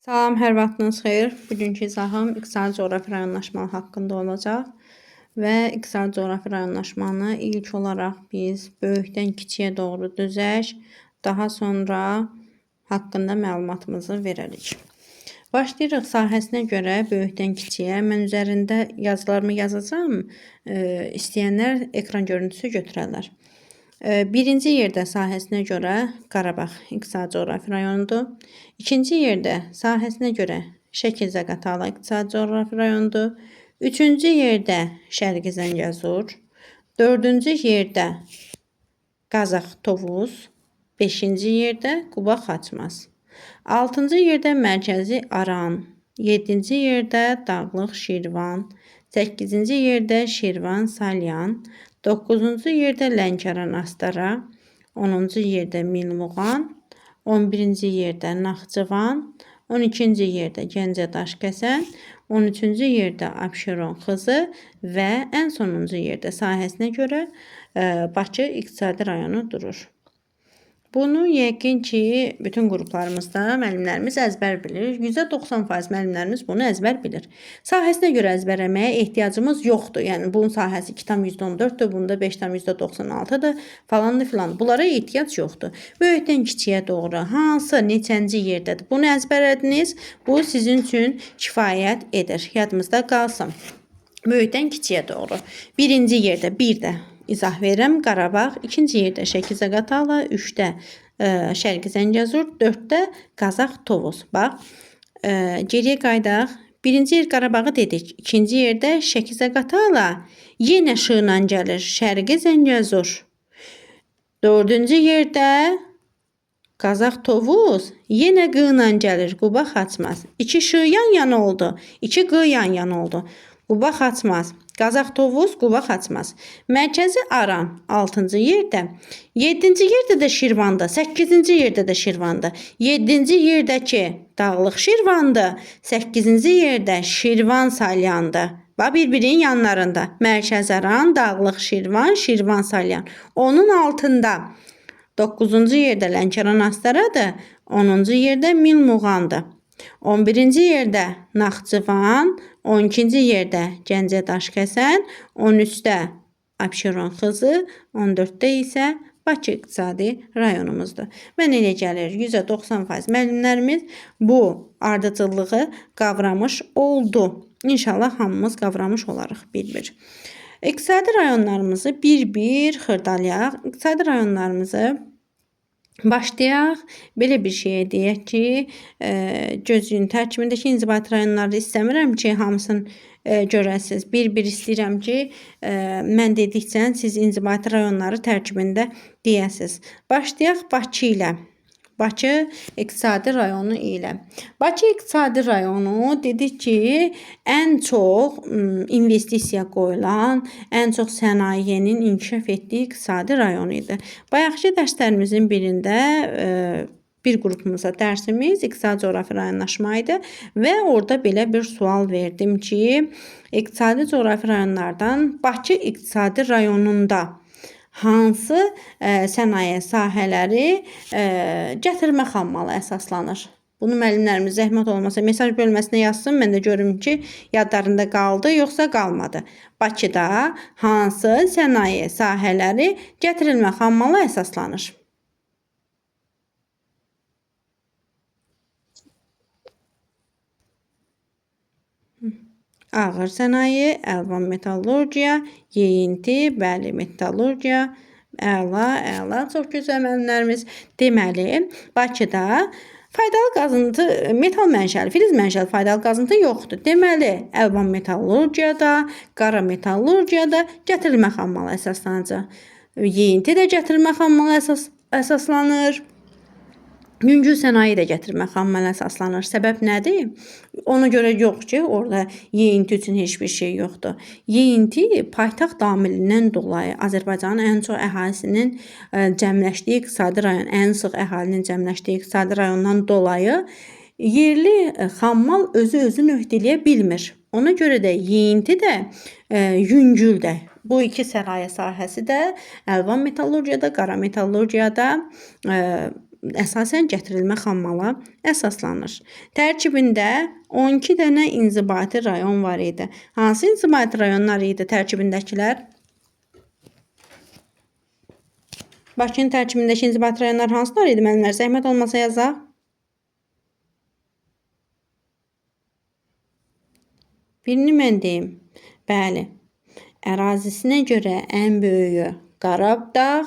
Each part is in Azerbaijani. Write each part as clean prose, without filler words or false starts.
Salam, hər vaxtınız xeyir. Bugünkü izahım iqtisadi coğrafi rayonlaşma haqqında olacaq və iqtisadi coğrafi rayonlaşmanı ilk olaraq biz böyükdən kiçiyə doğru düzək, daha sonra haqqında məlumatımızı verərik. Başlayırıq sahəsinə görə böyükdən kiçiyə. Mən üzərində yazılarımı yazacağım. İstəyənlər ekran görüntüsü götürərlər. Birinci yerdə sahəsinə görə Qarabağ iqtisadi coğrafi rayonudur. İkinci yerdə sahəsinə görə Şəki-Zaqatala iqtisadi coğrafi rayonudur. Üçüncü yerdə Şərqi Zəngəzur. Dördüncü yerdə Qazax-Tovuz. Beşinci yerdə Quba-Xaçmaz. Altıncı yerdə Mərkəzi Aran. Yedinci yerdə Dağlıq Şirvan. Səkkizinci yerdə Şirvan-Salyan. 9-cu yerdə Lənkəran-Astara, 10-cu yerdə Milmuğan, 11-ci yerdə Naxçıvan, 12-ci yerdə Gəncə-Daşkəsən, 13-cü yerdə Abşeron-Xızı və ən sonuncu yerdə sahəsinə görə Bakı iqtisadi rayonu durur. Bunu yəqin ki, bütün qruplarımızda müəllimlərimiz əzbər bilir. %90% müəllimlərimiz bunu əzbər bilir. Sahəsinə görə əzbərləməyə ehtiyacımız yoxdur. Yəni, bunun sahəsi 2,14-dür, bunda 5,96-dır, falandır filan. Bunlara ehtiyac yoxdur. Böyükdən kiçiyə doğru hansı, neçənci yerdədir? Bunu əzbərlədiniz. Bu sizin üçün kifayət edir. Yadımızda qalsın. Böyükdən kiçiyə doğru. Birinci yerdə bir də izah verirəm. Qarabağ, ikinci yerdə Şəki-Zaqatala, 3-də Şərqi Zəngəzur, 4-də Qazax-Tovuz. Bax, geriyə qaydaq. Birinci yer Qarabağı dedik. İkinci yerdə Şəki-Zaqatala yenə şığla gəlir Şərqi Zəngəzur. Dördüncü yerdə Qazax-Tovuz yenə qığla gəlir Quba-Xaçmaz. 2 şığ yan-yana oldu. 2 qığ yan-yana oldu. Quba-Xaçmaz. Qazax-Tovuz, Quba-Xaçmaz. Mərkəzi Aran 6-cı yerdə. 7-ci yerdə də Şirvanda. 8-ci yerdə də Şirvanda. 7-ci yerdəki Dağlıq Şirvanda. 8-ci yerdə Şirvan-Salyandır. Bir-birinin yanlarında. Mərkəzi Aran, Dağlıq Şirvan, Şirvan-Salyan. Onun altında 9-cu yerdə Lənkəran-Astaradır. 10-cu yerdə Milmuğandır. 11-ci yerdə Naxçıvan, 12-ci yerdə Gəncə-Daşkəsən, 13-də Abşeron-Xızı, 14-də isə Bakı iqtisadi rayonumuzdur. Mən elə gəlir, %90% müəllimlərimiz bu ardıcıllığı qavramış oldu. İnşallah hamımız qavramış olarıq bir-bir. İqtisadi rayonlarımızı bir-bir xırdalayaq. İqtisadi rayonlarımızı başlayaq. Belə bir şey deyək ki, gözün tərkibindəki inzibati rayonları istəmirəm ki, hamısını görəsiniz. Bir-bir istəyirəm ki, mən dedikcə siz inzibati rayonları tərkibində deyəsiniz. Başlayaq Bakı ilə. Bakı iqtisadi rayonu ilə. Bakı iqtisadi rayonu dedik ki, ən çox investisiya qoyulan, ən çox sənayenin inkişaf etdiyi iqtisadi rayon idi. Bayaqki dərslərimizin birində bir qrupumuza dərsimiz iqtisadi coğrafi rayonlaşma idi və orada belə bir sual verdim ki, iqtisadi coğrafi rayonlardan Bakı iqtisadi rayonunda hansı sənaye sahələri gətirmə xammalı əsaslanır? Bunu müəllimlərimiz zəhmət olmasa mesaj bölməsinə yazsın. Mən də görüm ki, yadlarında qaldı, yoxsa qalmadı. Bakıda hansı sənaye sahələri gətirilmə xammalı əsaslanır? Ağır sənaye, əlvan metallurgiya, yeyinti, bəli, metallurgiya, əla, çox gözəl müəllimlərimiz. Deməli, Bakıda faydalı qazıntı, metal mənşəli, filiz mənşəli faydalı qazıntı yoxdur. Deməli, əlvan metallurgiyada, qara metallurgiyada gətirilmə xammalı əsaslanacaq. Yeyinti də gətirilmə xammalı əsaslanır. Yüngül sənaye də gətirmə xammalı əsaslanır. Səbəb nədir? Ona görə yox ki, orada yeyinti üçün heç bir şey yoxdur. Yeyinti paytaxt amilindən dolayı Azərbaycanın ən çox əhalisinin cəmləşdiyi iqtisadi rayon, ən sıx əhalinin cəmləşdiyi iqtisadi rayondan dolayı yerli xammal özünü öhdələyə bilmir. Ona görə də yeyinti də yüngüldür. Bu iki sənaye sahəsi də əlvan metallurgiyada, qara metallurgiyada əsasən gətirilmə xammala əsaslanır. Tərkibində 12 dənə inzibati rayon var idi. Hansı inzibati rayonlar idi tərkibindəkilər? Bakının tərkibindəki inzibati rayonlar hansılar idi müəllimlər? Zəhmət olmasa yazaq. Birini mən deyim. Bəli. Ərazisinə görə ən böyüyü Qarabağ,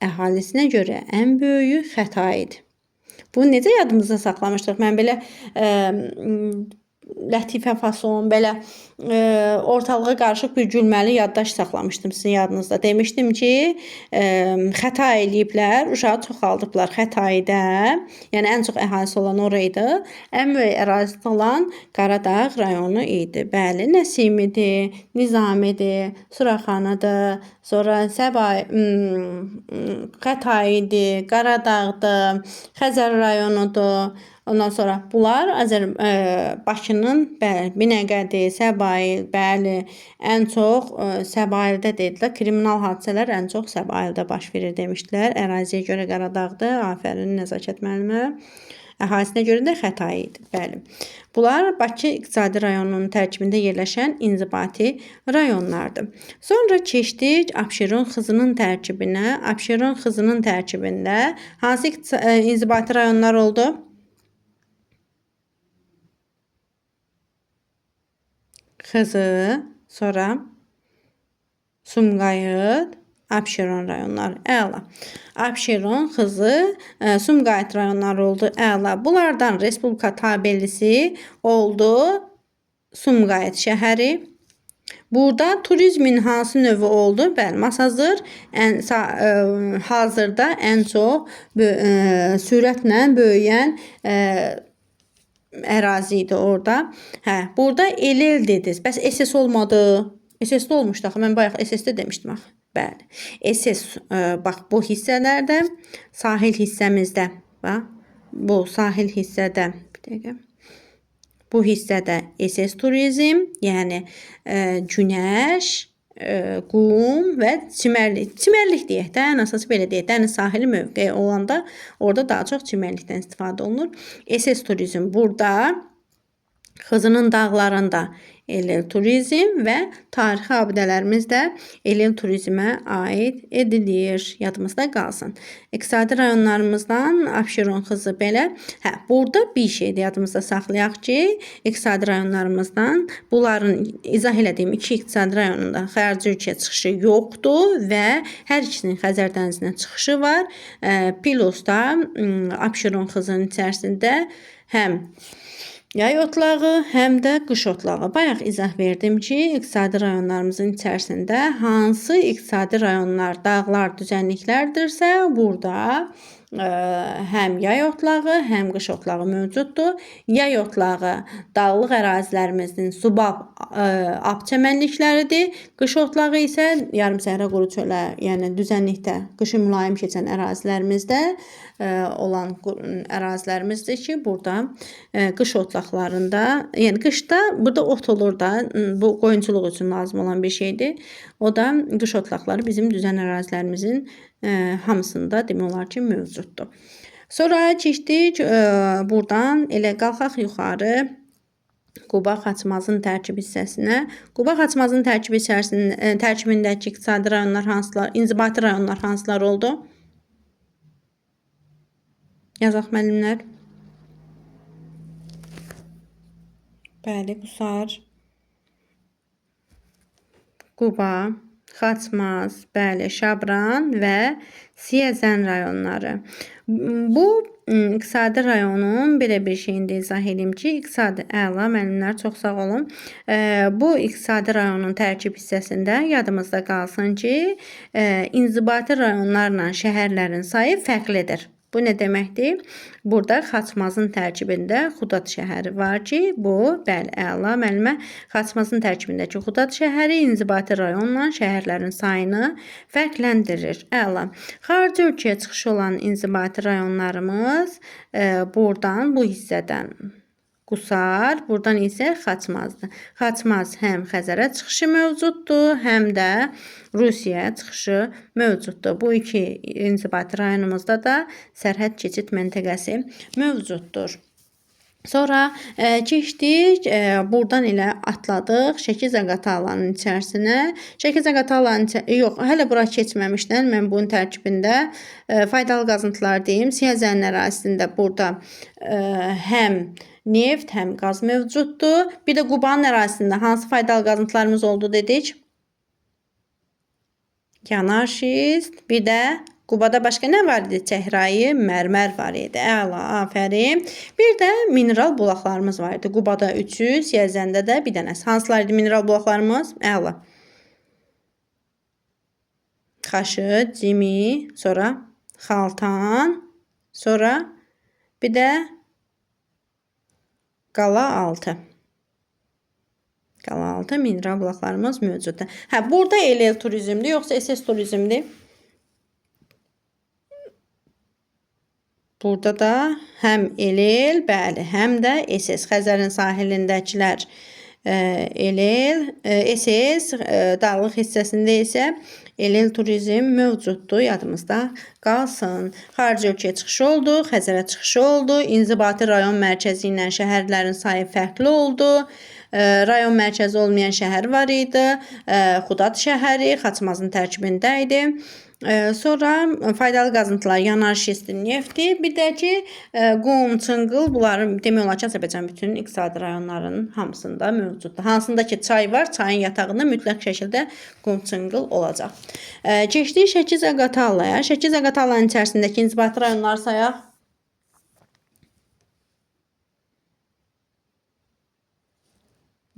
əhalisinə görə ən böyüyü Xətai idi. Bunu necə yadımızda saxlamışdıq? Mən belə lətifə fason, belə ortalığa qarışıq bir gülməli yaddaş saxlamışdım sizin yadınızda. Demişdim ki, xəta eləyiblər, uşağı çoxaldıblar Xətaidə. Yəni ən çox əhalisi olan oraydı. Ən böyük ərazisi olan Qaradağ rayonu idi. Bəli, Nəsimidir, Nizamidir, Suraxanıdır, sonra Səbay, Xətaidir, Qaradağdır, Xəzər rayonudur. Ondan sonra bunlar Bakının Binəqədi, Səbail, bəli, ən çox Səbaildə dedilər. Kriminal hadisələr ən çox Səbaildə baş verir demişdilər. Əraziyə görə Qaradağdır. Afərin nəzakət müəllimə. Əhalisinə görə də Xətai idi. Bəli. Bunlar Bakı İqtisadi rayonunun tərkibində yerləşən inzibati rayonlardır. Sonra keçdik Abşeron xızının tərkibinə. Abşeron xızının tərkibində hansı inzibati rayonlar oldu? Xızı, sonra Sumqayıt, Abşeron rayonları. Əla. Abşeron, Xızı, Sumqayıt rayonları oldu. Əla. Bunlardan respublika tabelisi oldu Sumqayıt şəhəri. Burada turizmin hansı növü oldu? Bəli, Masazır hazırda ən çox sürətlə böyüyən ərazi idi orada. Burada el dediniz. Bəs SS olmadı. SS-də olmuşdu axı. Mən bayaq SS-də demişdim axı. Bəli. SS bax bu hissələrdə, sahil hissəmizdə, bax bu sahil hissədə, bir dəqiqə. Bu hissədə SS turizm, yəni günəş, qum və çimərlik. Çimərlik deyək də, ən əsası belə deyək. Dəniz sahili mövqeyi olanda orada daha çox çimərlikdən istifadə olunur. SS turizm burada, Xızının dağlarında el turizm və tarixi abidələrimiz də el turizmə aid edilir. Yadımızda qalsın. İqtisadi rayonlarımızdan Abşeron xızı belə. Burada bir şey də yadımızda saxlayaq ki, iqtisadi rayonlarımızdan bunların izah elədiyim iki iqtisadi rayonunda xarici ölkəyə çıxışı yoxdur və hər ikisinin Xəzər dənizinə çıxışı var. Plus da Abşeron xızının içərisində həm yay otlağı, həm də qış otlağı. Bayaq izah verdim ki, iqtisadi rayonlarımızın içərisində hansı iqtisadi rayonlar, dağlar, düzənliklərdirsə, burada həm yay otlağı, həm qış otlağı mövcuddur. Yay otlağı dağlıq ərazilərimizin subab ab çəmənlikləridir. Qış otlağı isə yarımsəhra quru çölə, yəni düzənlikdə, qışı mülayim keçən ərazilərimizdə olan ərazilərimizdir ki, burada qış otlaqlarında, yəni qışda burada ot olur da, bu qoyunçuluq üçün lazım olan bir şeydir. O da qış otlaqları bizim düzən ərazilərimizin hamısında demək olar ki, mövcuddur. Sonra keçdik buradan elə qalxaq yuxarı Quba Xaçmazın tərkib hissəsinə. Quba Xaçmazın tərkibindəki iqtisadi rayonlar hansılar, inzibati rayonlar hansılar oldu? Yazaq müəllimlər. Bəli, Qusar, Quba, Xaçmaz, bəli, Şabran və Siyəzən rayonları. Bu iqtisadi rayonun belə bir şeyini də izah edeyim ki, iqtisadi əla müəllimlər, çox sağ olun. Bu iqtisadi rayonun tərkib hissəsində yadımızda qalsın ki, inzibati rayonlarla şəhərlərin sayı fərqlidir. Bu nə deməkdir? Burada Xaçmazın tərkibində Xudat şəhəri var ki, bu, bəli, əla müəllimə, Xaçmazın tərkibindəki Xudat şəhəri inzibati rayonla şəhərlərin sayını fərqləndirir. Əla. Xarici ölkəyə çıxışı olan inzibati rayonlarımız buradan, bu hissədən Qusar, buradan isə Xaçmazdır. Xaçmaz həm Xəzərə çıxışı mövcuddur, həm də Rusiyaya çıxışı mövcuddur. Bu iki inzibati rayonumuzda da sərhəd keçid məntəqəsi mövcuddur. Sonra keçdik, buradan elə atladıq Şəki-Zaqatalanın içərisinə. Şəki-Zaqatalanın yox, hələ bura keçməmişdən mən bunun tərkibində faydalı qazıntılar deyim. Siyəzənin ərazisində burada həm neft, həm qaz mövcuddur. Bir də Qubanın ərazisində hansı faydalı qazıntılarımız oldu dedik? Yanar şist, bir də Qubada başqa nə var idi? Çəhrayı, mərmər var idi. Əla, afərin. Bir də mineral bulaqlarımız var idi. Qubada 3-ü, Siyəzəndə də bir dənəsi. Hansılar idi mineral bulaqlarımız? Əla. Xaşı, cimi, sonra xaltan, sonra bir də qala altı. Qala altı mineral bulaqlarımız mövcuddur. Burada elel turizmdir, yoxsa SS turizmdir? Burada da həm elel, bəli, həm də SS. Xəzərin sahilindəkilər elel, SS, dağlıq hissəsində isə elel turizm mövcuddur. Yadımızda qalsın. Xarici ölkəyə çıxışı oldu, Xəzərə çıxışı oldu. İnzibati rayon mərkəzi ilə şəhərlərin sayı fərqli oldu. Rayon mərkəzi olmayan şəhər var idi. Xudat şəhəri Xaçmazın tərkibində idi. Sonra faydalı qazıntılar, yanar şisti, nefti, bir də ki, qum, çınqıl, bunların demək olar ki, Azərbaycan bütün iqtisadi rayonlarının hamısında mövcuddur. Hansında ki, çay var, çayın yatağında mütləq şəkildə qum, çınqıl olacaq. Keçdik Şəki-Zaqatalaya. Şəki-Zaqatalanın içərisindəki inzibati rayonları sayaq.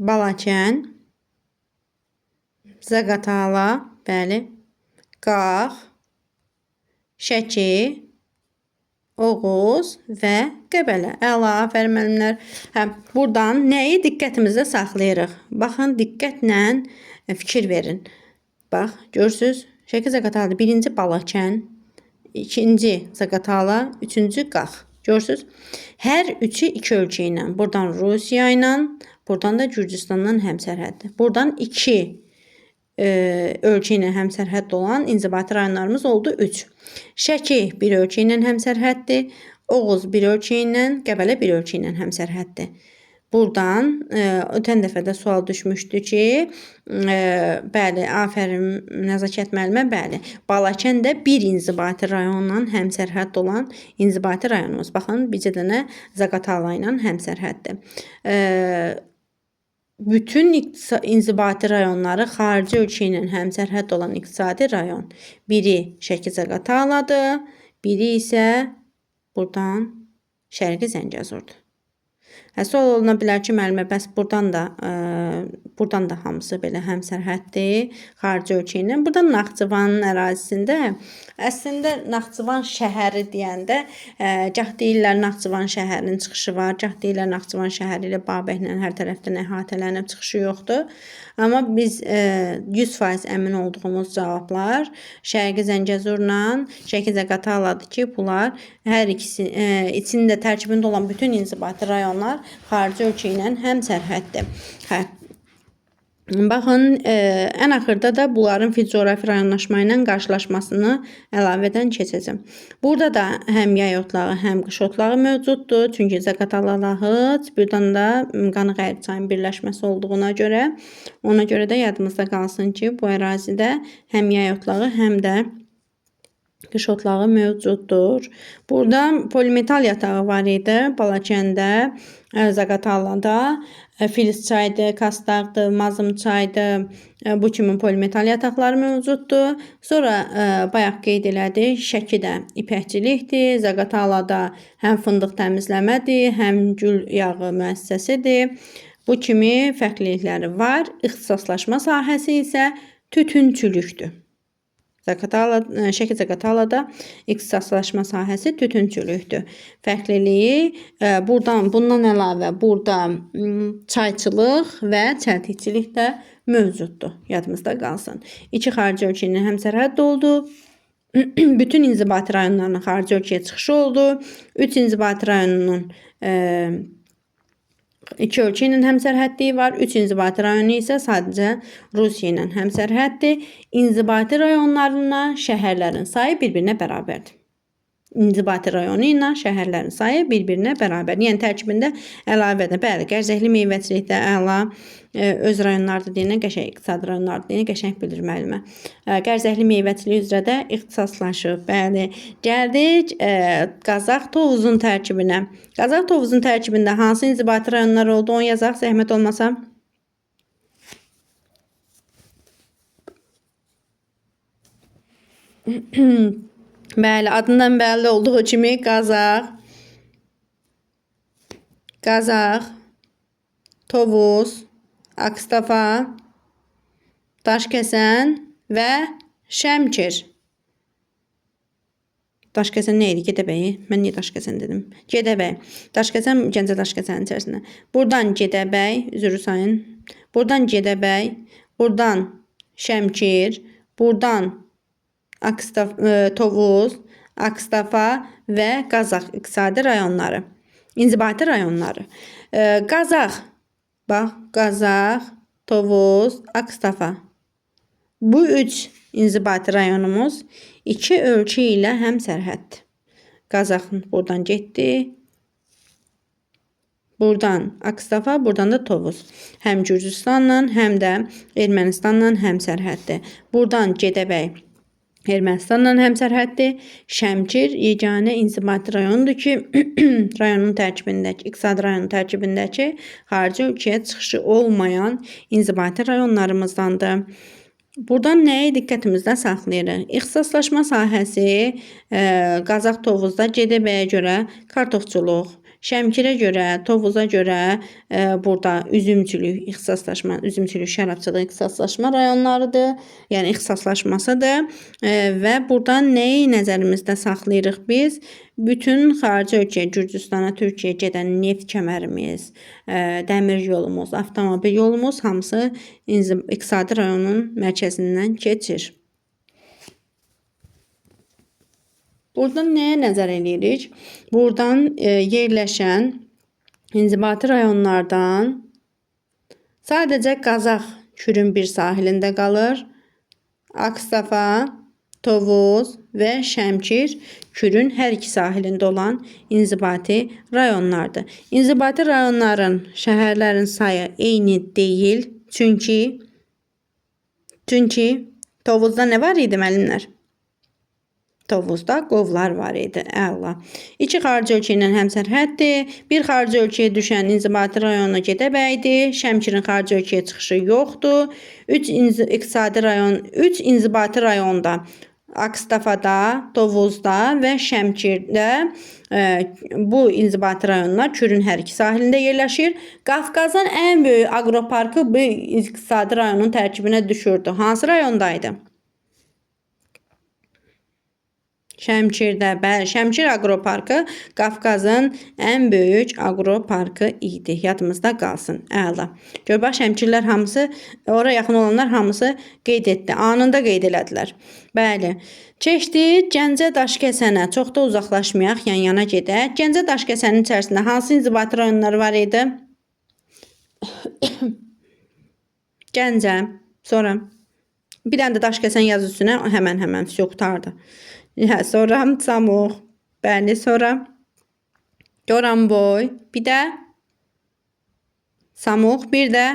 Balakən, Zaqatala, bəli, Qax, Şəki, Oğuz və Qəbələ. Əla, afərin müəllimlər. Buradan nəyi diqqətimizdə saxlayırıq? Baxın, diqqətlə fikir verin. Bax, görürsünüz, Şəki-Zaqatala birinci Balakən, ikinci Zaqatala, üçüncü Qax. Görürsünüz, hər üçü iki ölkə ilə. Buradan Rusiya ilə, buradan da Gürcüstandan həmsərhəddir. Buradan iki ölkə ilə həmsərhəd olan inzibati rayonlarımız oldu 3. Şəki bir ölkə ilə həmsərhəddir. Oğuz bir ölkə ilə, Qəbələ bir ölkə ilə həmsərhəddir. Buradan ötən dəfə də sual düşmüşdü ki, bəli, afərin nəzakət müəllimə, bəli, Balakən də bir inzibati rayonla həmsərhəd olan inzibati rayonumuz. Baxın, bircə dənə Zaqatala ilə həmsərhəddir. Bütün inzibati rayonları xarici ölkə ilə həmsərhəd olan iqtisadi rayon. Biri Şəki-Zaqataladır, biri isə buradan Şərqi Zəngəzurdur. Sual oluna bilər ki, müəllimə, bəs buradan da hamısı belə həmsərhəddir, xarici ölkə ilə. Buradan Naxçıvanın ərazisində, əslində Naxçıvan şəhəri deyəndə, gah deyirlər Naxçıvan şəhərinin çıxışı var, gah deyirlər Naxçıvan şəhəri ilə Babəklə hər tərəfdən əhatələnib çıxışı yoxdur. Amma biz 100% əmin olduğumuz cavablar Şərqi Zəngəzurla Şəki-Zaqataladır ki, bunlar hər ikisi içində tərkibində olan bütün inzibati rayonlar xarici ölkə ilə həmsərhəddir. Baxın, ən axırda da bunların ficoğrafi rayonlaşma ilə qarşılaşmasını əlavədən keçəcəm. Burada da həm yay otlağı, həm qış otlağı mövcuddur. Çünki Zaqatala Lahıc, buradan da Qanı-Qərib çayının birləşməsi olduğuna görə, ona görə də yadımızda qalsın ki, bu ərazidə həm yay otlağı, həm də qış otlağı mövcuddur. Burada polimetal yatağı var idi. Balakəndə, Zaqatalada, Filiz çaydır, Kastaqdır, Mazım çaydır. Bu kimi polimetal yataqları mövcuddur. Sonra bayaq qeyd elədik, Şəkidə ipəkçilikdir, Zaqatalada həm fındıq təmizləmədir, həm gül yağı müəssisəsidir. Bu kimi fərqlilikləri var. İxtisaslaşma sahəsi isə tütünçülükdür. Şəki-Zaqatalada ixtisaslaşma sahəsi tütünçülükdür. Fərqliliyi bundan əlavə burada çayçılıq və çəltikçilik də mövcuddur. Yadımızda qalsın. İki xarici ölkə ilə həmsərhəd oldu. Bütün inzibati rayonlarının xarici ölkəyə çıxışı oldu. 3 inzibati rayonunun İki ölkə ilə həmsərhədliyi var. 3 inzibati rayonu isə sadəcə Rusiya ilə həmsərhəddir. İnzibati rayonlarından şəhərlərin sayı bir-birinə bərabərdir. İnzibati rayonu ilə şəhərlərin sayı bir-birinə bərabər. Yəni tərkibində əlavədir. Bəli, Gərzəkli meyvəçilikdə əla öz rayonlardır deyilən qəşəng iqtisadi rayonlardır deyilən qəşəng bilir müəllimə. Gərzəkli meyvəçilik üzrə də ixtisaslaşıb. Bəli, gəldik Qazax Tovuzun tərkibinə. Qazax Tovuzun tərkibində hansı inzibati rayonlar oldu? Onu yazaq zəhmət olmasa. Bəli, adından bəlli olduğu kimi Qazax, Tovuz, Akstafa, Daşkəsən və Şəmkir. Daşkəsən nə idi? Gədəbəyi. Mən niyə Daşkəsən dedim? Gədəbəy. Daşkəsən Gəncə Daşkəsənin içərisində. Buradan Gədəbəy, üzrü sayın. Buradan Gədəbəy, buradan Şəmkir, buradan Tovuz, Akstafa və Qazax iqtisadi rayonları. İnzibati rayonları. Qazax, bax, Qazax, Tovuz, Akstafa. Bu 3 inzibati rayonumuz 2 ölkə ilə həmsərhəddir. Qazaxın buradan getdi. Buradan Akstafa, buradan da Tovuz. Həm Gürcüstanla, həm də Ermənistanla həmsərhəddir. Buradan Gədəbəy Ermənistanla həmsərhəddir. Şəmkir yeganə inzibati rayondur ki, rayonun tərkibindəki, iqtisadi rayonun tərkibindəki xarici ölkəyə çıxışı olmayan inzibati rayonlarımızdandır. Buradan nəyi diqqətimizdə saxlayırıq? İxtisaslaşma sahəsi Qazax Tovuzda Gədəbəyə görə kartofçuluq, Şəmkirə görə, Tovuza görə burada üzümçülük, ixtisaslaşma, üzümçülük, şərabçılıq ixtisaslaşma rayonlarıdır. Yəni ixtisaslaşmasıdır. Və buradan nəyi nəzərimizdə saxlayırıq biz? Bütün xarici ölkəyə, Gürcüstana, Türkiyəyə gedən neft kəmərimiz, dəmir yolumuz, avtomobil yolumuz hamısı iqtisadi rayonun mərkəzindən keçir. Buradan nəyə nəzər edirik? Buradan yerləşən inzibati rayonlardan sadəcə Qazax Kürün bir sahilində qalır. Akstafa, Tovuz və Şəmkir Kürün hər iki sahilində olan inzibati rayonlardır. İnzibati rayonların, şəhərlərin sayı eyni deyil. Çünki Tovuzda nə var idi müəllimlər? Tovuzda qovlar var idi. Əla. 2 xarici ölkə ilə həmsərhəddir. Bir xarici ölkəyə düşən inzibati rayonu Gədəbəydir. Şəmkirin xarici ölkəyə çıxışı yoxdur. 3 inzibati rayonda Akstafada, Tovuzda və Şəmkirdə bu inzibati rayonlar Kürün hər iki sahilində yerləşir. Qafqazın ən böyük aqroparkı bu iqtisadi rayonun tərkibinə düşürdü. Hansı rayondaydı? Şəmkirdə, bəli, Şəmkir aqroparkı Qafqazın ən böyük aqroparkı idi. Yadımızda qalsın. Əla. Gör bax, Şəmkirlər hamısı, ora yaxın olanlar hamısı qeyd etdi. Anında qeyd elədilər. Bəli. Keçdik Gəncə Daşkəsənə. Çox da uzaqlaşmayaq, yan-yana gedək. Gəncə Daşkəsənin içərisində hansı inzibati rayonlar var idi? Gəncə, sonra bir dənə də Daşkəsən yaz üstünə, həmən все qutardı. Sonra Samux, bəli, sonra Goranboy, bir də Samux, bir də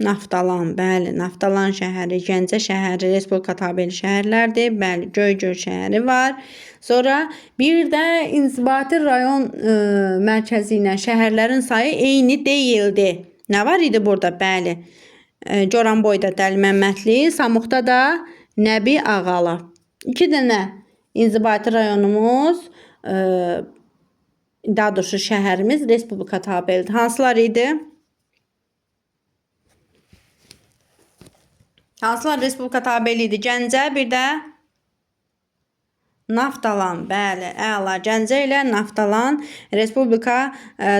Naftalan, bəli, Naftalan şəhəri, Gəncə şəhəri, Respublika tabeli şəhərlərdir. Bəli, Göygöl şəhəri var. Sonra bir də inzibati rayon mərkəzi ilə şəhərlərin sayı eyni deyildi. Nə var idi burada? Bəli. Goranboyda Dəli Məmmədli, Samuxda da Nəbi Ağalı. 2 dənə inzibati rayonumuz, daha doğrusu şəhərimiz Respublika tabelidir. Hansılar idi? Hansılar Respublika tabeli idi? Gəncə, bir də Naftalan, bəli, əla. Gəncə ilə Naftalan Respublika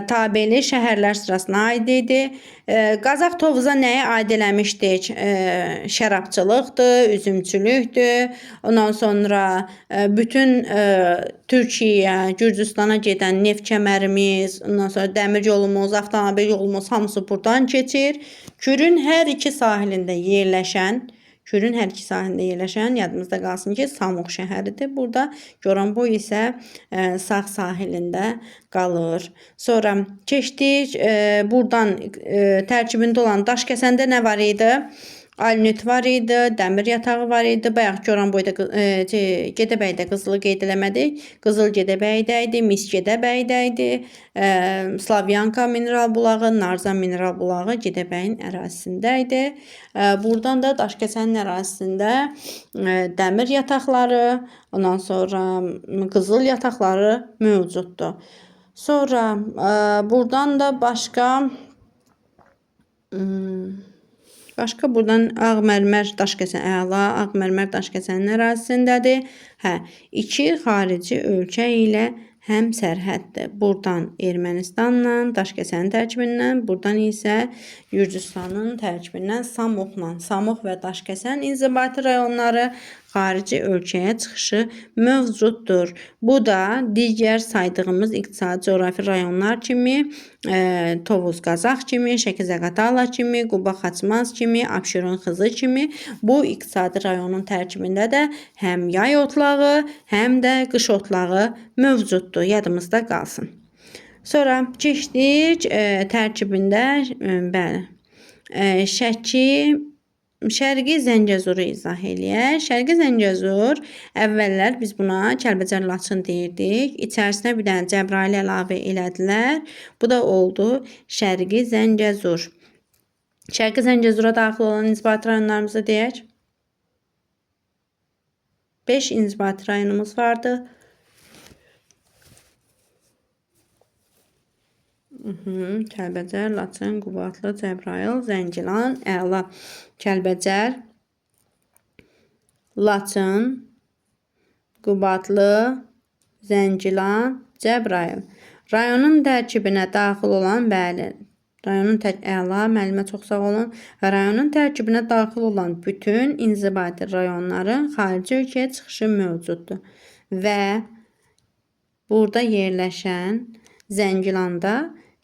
tabeli şəhərlər sırasına aid idi. Qazax Tovuza nəyi aid eləmişdik? Şərabçılıqdır, üzümçülükdür. Ondan sonra bütün Türkiyəyə, Gürcüstana gedən neft kəmərimiz, ondan sonra dəmir yolumuz, avtomobil yolumuz hamısı buradan keçir. Kürün hər iki sahilində yerləşən, yadımızda qalsın ki, Samux şəhəridir. Burada Goranboy isə sağ sahilində qalır. Sonra keçdik, buradan tərkibində olan Daşkəsəndə nə var idi? Alnüt var idi, dəmir yatağı var idi. Bayaq Goranboyda Gədəbəydə Qızılı qeyd eləmədik. Qızıl Gədəbəydə idi, Mis Gədəbəydə idi. Slavyanka mineral bulağı, Narzan mineral bulağı Gədəbəyin ərazisində idi. Buradan da Daşkəsənin ərazisində dəmir yataqları, ondan sonra qızıl yataqları mövcuddur. Sonra buradan da başqa buradan Ağmərmər Daşkəsən əla, Ağmərmər Daşkəsənin ərazisindədir. İki xarici ölkə ilə həm sərhəddir. Buradan Ermənistanla, Daşkəsənin tərkibindən, buradan isə Gürcüstanın tərkibindən Samux və Daşkəsən inzibati rayonları xarici ölkəyə çıxışı mövcuddur. Bu da digər saydığımız iqtisadi coğrafi rayonlar kimi, Tovuz Qazax kimi, Şəki-Zaqatala kimi, Quba-Xaçmaz kimi, Abşeron-Xızı kimi bu iqtisadi rayonun tərkibində də həm yay otlağı, həm də qış otlağı mövcuddur. Yadımızda qalsın. Sonra keçdik tərkibində Şərqi Zəngəzuru izah eləyək. Şərqi Zəngəzur əvvəllər biz buna Kəlbəcər Laçın deyirdik. İçərisinə bir dənə Cəbrayıl əlavə elədilər. Bu da oldu Şərqi Zəngəzur. Şərqi Zəngəzura daxil olan inzibati rayonlarımızı deyək. 5 inzibati rayonumuz vardı. Kəlbəcər, Laçın, Qubadlı, Cəbrayıl, Zəngilan, əla. Kəlbəcər, Laçın, Qubadlı, Zəngilan, Cəbrayıl. Rayonun tərkibinə daxil olan, bəli, əla, müəllimə çox sağ olun. Rayonun tərkibinə daxil olan bütün inzibati rayonların xarici ölkəyə çıxışı mövcuddur. Və burada yerləşən Zəngilanda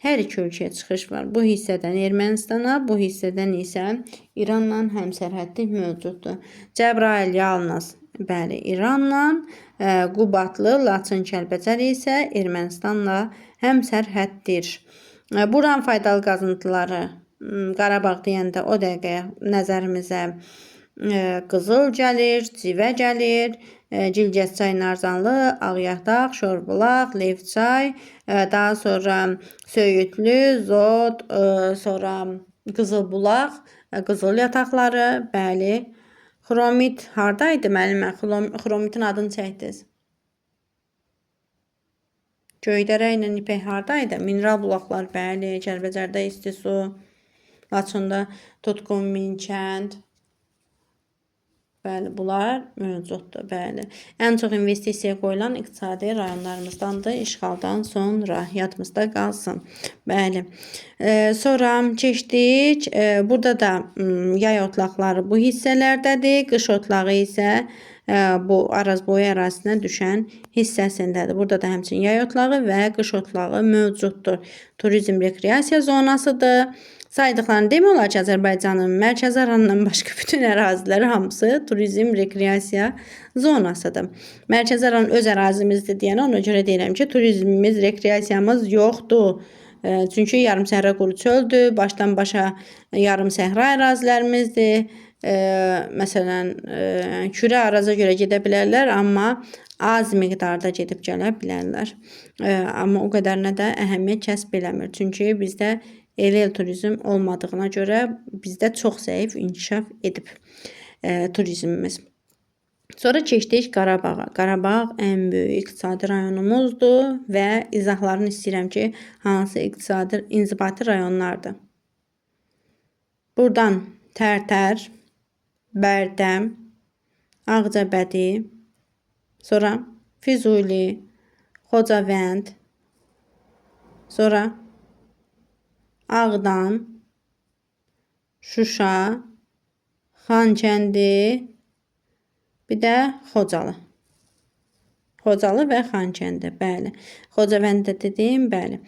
hər iki ölkəyə çıxış var. Bu hissədən Ermənistana, bu hissədən isə İranla həmsərhədlik mövcuddur. Cəbrayıl yalnız, bəli, İranla, Qubadlı, Laçın, Kəlbəcər isə Ermənistanla həmsərhəddir. Buranın faydalı qazıntıları Qarabağ deyəndə o dəqiqə nəzərimizə qızıl gəlir, civə gəlir, Cilgəzçay, Narzanlı, Ağyataq, Şorbulaq, Levçay, daha sonra Söyüdlü, Zod, sonra Qızılbulaq, qızıl yataqları, bəli. Xromit haradaydı müəllimə? Xromitin adını çəkdiniz. Göydərə ilə ipək haradaydı? Mineral bulaqlar, bəli. Kəlbəcərdə isti su, Laçında Tutqun, Minkənd. Bəli, bunlar mövcuddur, bəli. Ən çox investisiya qoyulan iqtisadi rayonlarımızdandır işğaldan sonra. Yadımızda qalsın. Bəli. Sonra keçdik. Burada da yay otlaqları bu hissələrdədir. Qış otlağı isə bu Arazboyu ərazisinə düşən hissəsindədir. Burada da həmçinin yay otlağı və qış otlağı mövcuddur. Turizm rekreasiya zonasıdır. Saydıqlarını demək olar ki, Azərbaycanın mərkəzi aranından başqa bütün əraziləri hamısı turizm rekreasiya zonasıdır. Mərkəzi aran öz ərazimizdir deyənə ona görə deyirəm ki, turizmimiz, rekreasiyamız yoxdur. Çünki yarım səhra quru çöldür, başdan başa yarım səhra ərazilərimizdir. Məsələn, Kürə Araza görə gedə bilərlər, amma az miqdarda gedib gələ bilərlər. Amma o qədərinə də əhəmiyyət kəsb eləmir. Çünki bizdə el turizm olmadığına görə bizdə çox zəif inkişaf edib turizmimiz. Sonra keçdik Qarabağa. Qarabağ ən böyük iqtisadi rayonumuzdur və izahlarını istəyirəm ki, hansı iqtisadi inzibati rayonlardır. Buradan Tərtər, Bərdəm, Ağcabədi, sonra Füzuli, Xocavənd, sonra Ağdam, Şuşa, Xankəndi, bir də Xocalı. Xocalı və Xankəndi, bəli. Xocavəndə dedim, bəli.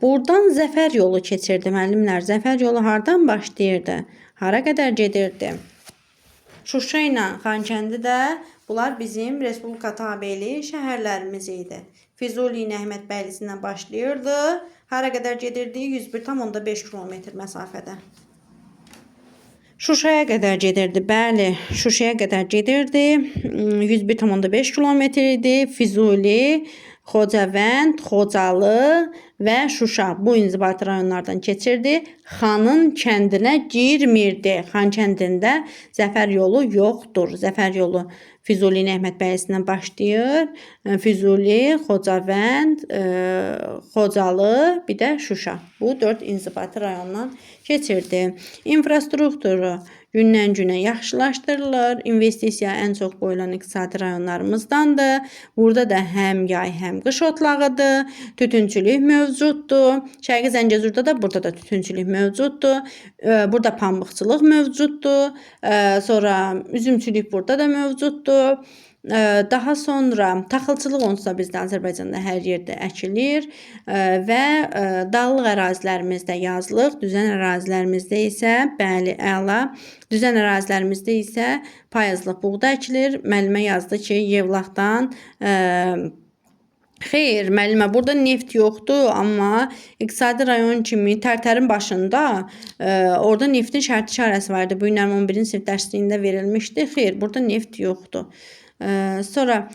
Buradan Zəfər yolu keçirdi müəllimlər. Zəfər yolu hardan başlayırdı? Hara qədər gedirdi? Şuşa ilə Xankəndi də bunlar bizim Respublika tabeli şəhərlərimiz idi. Füzuli ilə Əhmədbəylisindən başlayırdı. Hara qədər gedirdi? 101,5 km məsafədə. Şuşaya qədər gedirdi, bəli, Şuşaya qədər gedirdi, 101,5 km idi. Füzuli, Xocavənd, Xocalı və Şuşa bu inzibati rayonlardan keçirdi. Xanın kəndinə girmirdi. Xan kəndində Zəfər yolu yoxdur. Zəfər yolu Füzuli ilə Əhmədbəylisindən başlayır. Füzuli, Xocavənd, Xocalı, bir də Şuşa. Bu 4 inzibati rayondan keçirdi. İnfrastrukturu gündən-günə yaxşılaşdırılır. İnvestisiya ən çox qoyulan iqtisadi rayonlarımızdandır. Burada da həm yay, həm qış otlağıdır. Tütünçülük mövcuddur. Şərqi Zəngəzurda da burada da tütünçülük mövcuddur. Burada pambıqçılıq mövcuddur. Sonra üzümçülük burada da mövcuddur. Daha sonra taxılçılıq onsuz da bizdə Azərbaycanda hər yerdə əkilir və dağlıq ərazilərimizdə yazlıq, düzən ərazilərimizdə isə bəli, əla, düzən ərazilərimizdə isə payızlıq buğda əkilir. Müəllimə yazdı ki, Yevlaxdan xeyr, müəllimə, burada neft yoxdur, amma iqtisadi rayon kimi Tərtərin başında orada neftin şərti işarəsi vardı. Bu günlərin 11-ci sinif dərsliyində verilmişdi. Xeyr, burada neft yoxdur. Sonra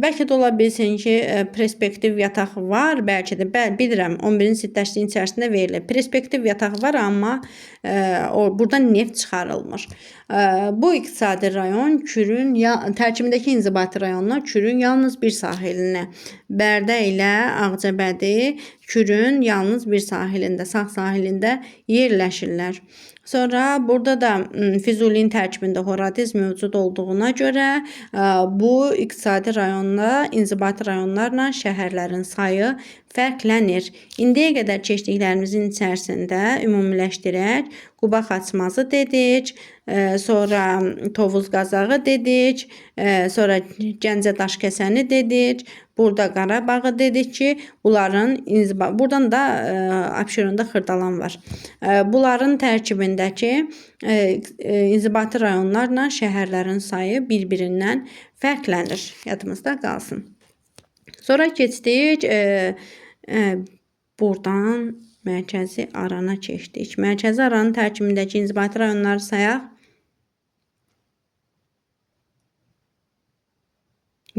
bəlkə də ola bilsin ki, perspektiv yataq var, bəlkə də bilirəm 11-ci sinif dərsliyin içərisində verilir. Perspektiv yataq var, amma buradan neft çıxarılmır. Bu iqtisadi rayon Kürün tərkibindəki inzibati rayonlar Kürün yalnız bir sahilinə, Bərdə ilə Ağcabədi Kürün yalnız bir sahilində, sağ sahilində yerləşirlər. Sonra burada da Füzulinin tərkibində Horadiz mövcud olduğuna görə bu iqtisadi rayonla, inzibati rayonlarla şəhərlərin sayı fərqlənir. İndiyə qədər keçdiklərimizin içərisində ümumiləşdirək. Quba Xaçmazı dedik, sonra Tovuz Qazağı dedik, sonra Gəncə Daşkəsəni dedik, burada Qarabağı dedik ki, buradan da Abşeronda Xırdalan var. Bunların tərkibindəki inzibati rayonlarla şəhərlərin sayı bir-birindən fərqlənir. Yadımızda qalsın. Sonra keçdik buradan Mərkəzi Arana keçdik. Mərkəzi Aranın tərkibindəki inzibati rayonları sayaq.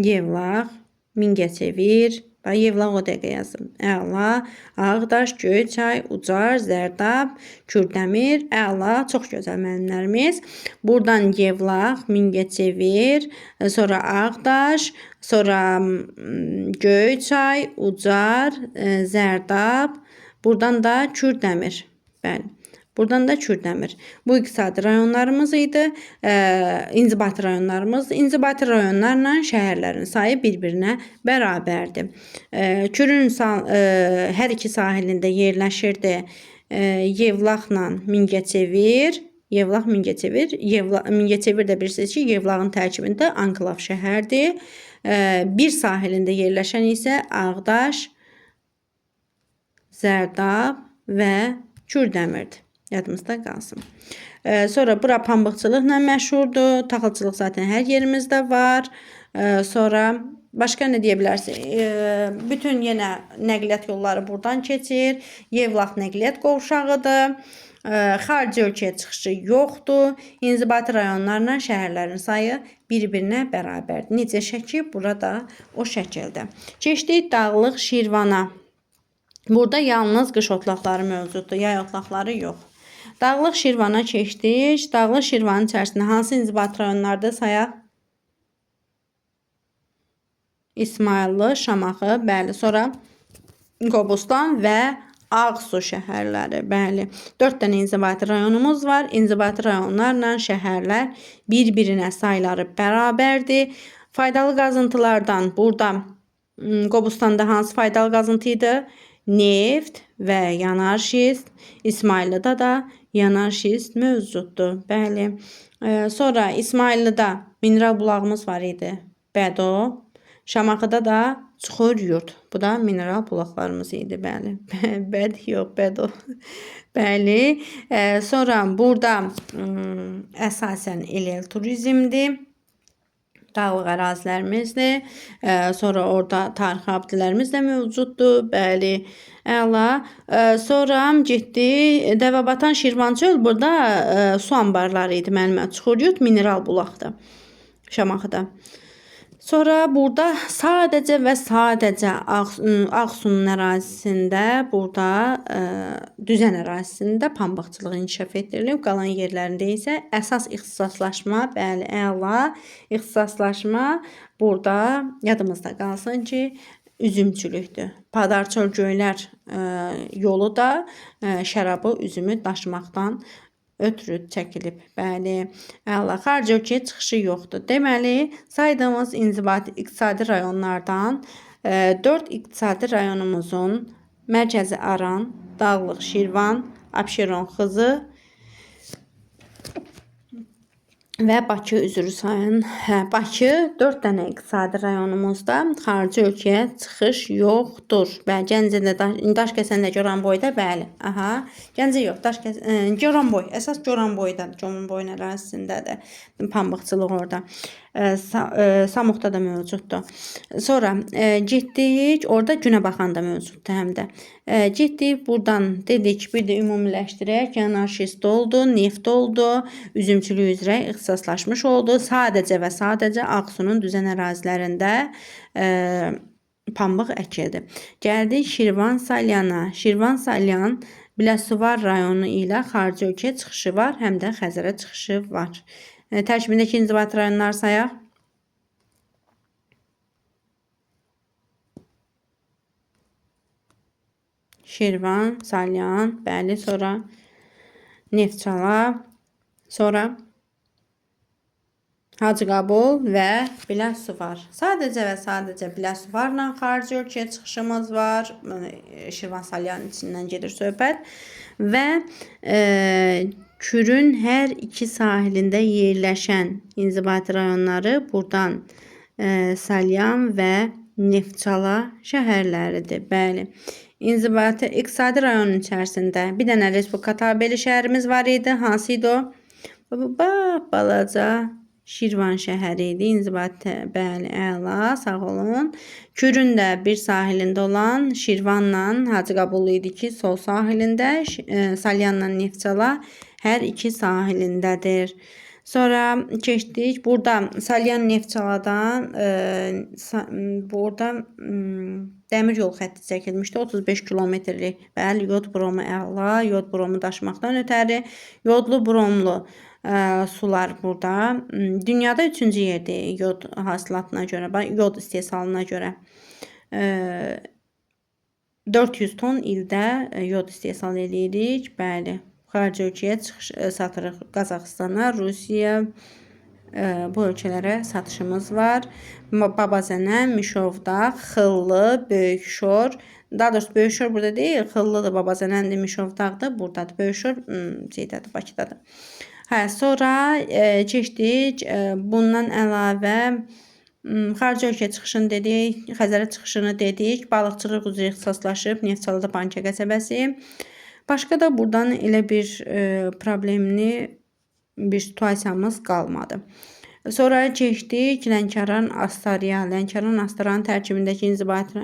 Yevlax, Mingəçevir, Yevlax o dəqiqə yazdım. Əla, Ağdaş, Göyçay, Ucar, Zərdab, Kürdəmir, Əla, çox gözəl müəllimlərimiz. Buradan Yevlax, Mingəçevir, sonra Ağdaş, sonra Göyçay, Ucar, Zərdab, buradan da Kürdəmir. Bəli. Buradan da Kürdəmir. Bu iqtisadi rayonlarımız idi. İnzibati rayonlarımız. İnzibati rayonlarla şəhərlərin sayı bir-birinə bərabərdir. Kürün hər iki sahilində yerləşirdi. Yevlaxla Mingəçevir. Yevlax, Mingəçevir. Mingəçevir də bilirsiniz ki, Yevlaxın tərkibində anklav şəhərdir. Bir sahilində yerləşən isə Ağdaş, Zərdab və Kürdəmirdir. Yadımızda qalsın. Sonra bura pambıqçılıqla məşhurdur. Taxılçılıq zaten hər yerimizdə var. Sonra başqa nə deyə bilərsiniz? Bütün yenə nəqliyyat yolları buradan keçir. Yevlax nəqliyyat qovşağıdır. Xarici ölkəyə çıxışı yoxdur. İnzibati rayonlarla şəhərlərin sayı bir-birinə bərabərdir. Necə şəkil? Burada o şəkildə. Keçdik Dağlıq Şirvana. Burada yalnız qış otlaqları mövcuddur, yay otlaqları yox. Dağlıq Şirvana keçdik. Dağlıq Şirvanın içərisində hansı inzibati rayonlarda sayaq? İsmayıllı, Şamaxı, bəli. Sonra Qobustan və Ağsu şəhərləri, bəli. 4 dənə inzibati rayonumuz var. İnzibati rayonlarla şəhərlər bir-birinə sayları bərabərdir. Faydalı qazıntılardan burada Qobustanda hansı faydalı qazıntı idi? Neft və yanar şist. İsmayıllıda da yanar şist mövcuddur. Bəli. Sonra İsmayıllıda mineral bulağımız var idi. Bədo. Şamaxıda da Çuxur Yurd. Bu da mineral bulaqlarımız idi. Bəli. Bəd yox, Bədo. Bəli. Sonra burada əsasən el turizmdir. Dağlıq ərazilərimizdir. Sonra orada tarixi abidələrimiz də mövcuddur. Bəli, əla. Sonra getdi Dəvəbatan Şirvançöl. Burada su anbarları idi. Mənim Çuxuryurt mineral bulaqdır Şamaxıda. Sonra burada sadəcə və sadəcə Ağsunun ərazisində, burada düzən ərazisində pambıqçılıq inkişaf etdirilib. Qalan yerlərində isə əsas ixtisaslaşma, bəli, əla ixtisaslaşma burada yadımızda qalsın ki, üzümçülükdür. Padarçöl Göylər yolu da şərabı, üzümü daşımaqdan ötürü çəkilib. Bəli, əla. Xarici ölkəyə çıxışı yoxdur. Deməli, saydığımız inzibati iqtisadi rayonlardan 4 iqtisadi rayonumuzun mərkəzi Aran, Dağlıq Şirvan, Abşeron Xızı və Bakı üzrü sayın. Bakı 4 dənə iqtisadi rayonumuzda xarici ölkəyə çıxış yoxdur. Bəli, Gəncədə Daşkəsəndə Goranboyda, bəli. Aha, Gəncə yox, Goranboy, əsas Goranboydadır. Goranboyun ərazisindədir. Pambıqçılıq orada. Samuqda da mövcuddur. Sonra getdik, orada Günəbaxan da mövcuddur həm də. Getdik, buradan dedik, bir də ümumiləşdirək, yanar şist oldu, neft oldu, üzümçülük üzrə ixtisaslaşmış oldu. Sadəcə və sadəcə Ağsunun düzən ərazilərində pambıq əkildi. Gəldik Şirvan Salyana. Şirvan Salyan Biləsuvar rayonu ilə xarici ölkəyə çıxışı var, həm də Xəzərə çıxışı var. Tərkibindəki inzibati rayonlar sayaq. Şirvan, Salyan, bəli, sonra Neftçala, sonra Hacıqabul və Biləsuvar. Sadəcə və sadəcə Biləsuvarla xarici ölkəyə çıxışımız var. Şirvan Salyanın içindən gedir söhbət. Və Kürün hər iki sahilində yerləşən inzibati rayonları buradan Salyan və Neftçala şəhərləridir. Bəli. İnzibati iqtisadi rayonun içərisində bir dənə Respublika tabeli şəhərimiz var idi. Hansı idi o? Balaca Şirvan şəhəri idi. İnzibati, bəli, əla, sağ olun. Kürün də bir sahilində olan Şirvanla Hacıqabul idi ki, sol sahilində, Salyanla Neftçala hər iki sahilindədir. Sonra keçdik. Burada Salyan Neftçaladan burada dəmir yol xətti çəkilmişdi. 35 kilometrlik. Bəli, yod bromu əla. Yod bromu daşımaqdan ötəri yodlu bromlu sular burada. Dünyada 3-cü yerdir yod hasilatına görə, yod istehsalına görə. 400 ton ildə yod istehsal edirik. Bəli. Xarici ölkəyə çıxış satırıq. Qazaxıstana, Rusiya, bu ölkələrə satışımız var. Babazənə, Mişovdağ, Xıllı, Böyükşor. Daha doğrusu Böyükşor burada deyil. Xıllıdır, Babazənəndir, Mişovdağdır. Buradadır. Böyükşor şeydədir, Bakıdadır. Sonra keçdik. Bundan əlavə xarici ölkəyə çıxışını dedik. Xəzərə çıxışını dedik. Balıqçılıq üzrə ixtisaslaşıb. Neftçalada Bankə qəsəbəsi. Başqa da buradan elə bir problemli bir situasiyamız qalmadı. Sonra keçdik Lənkəran, Astariya. Lənkəran, Astariyanın tərkibindəki inzibati...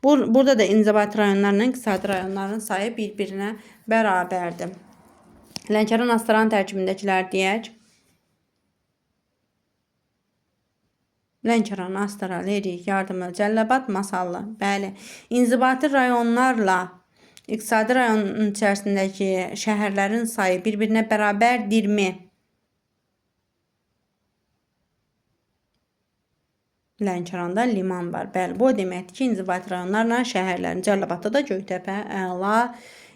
Burada da inzibati rayonlarla iqtisadi rayonların sayı bir-birinə bərabərdir. Lənkəran, Astariyanın tərkibindəkilər deyək. Lənkəran, Astara, Lerik, Yardımlı, Cəlilabad, Masallı. Bəli, inzibati rayonlarla iqtisadi rayonun içərisindəki şəhərlərin sayı bir-birinə bərabərdirmi? Lənkəranda liman var. Bəli, bu deməkdir ki, inzibati rayonlarla şəhərlərin Cəlilabadda da Göytəpə, əla,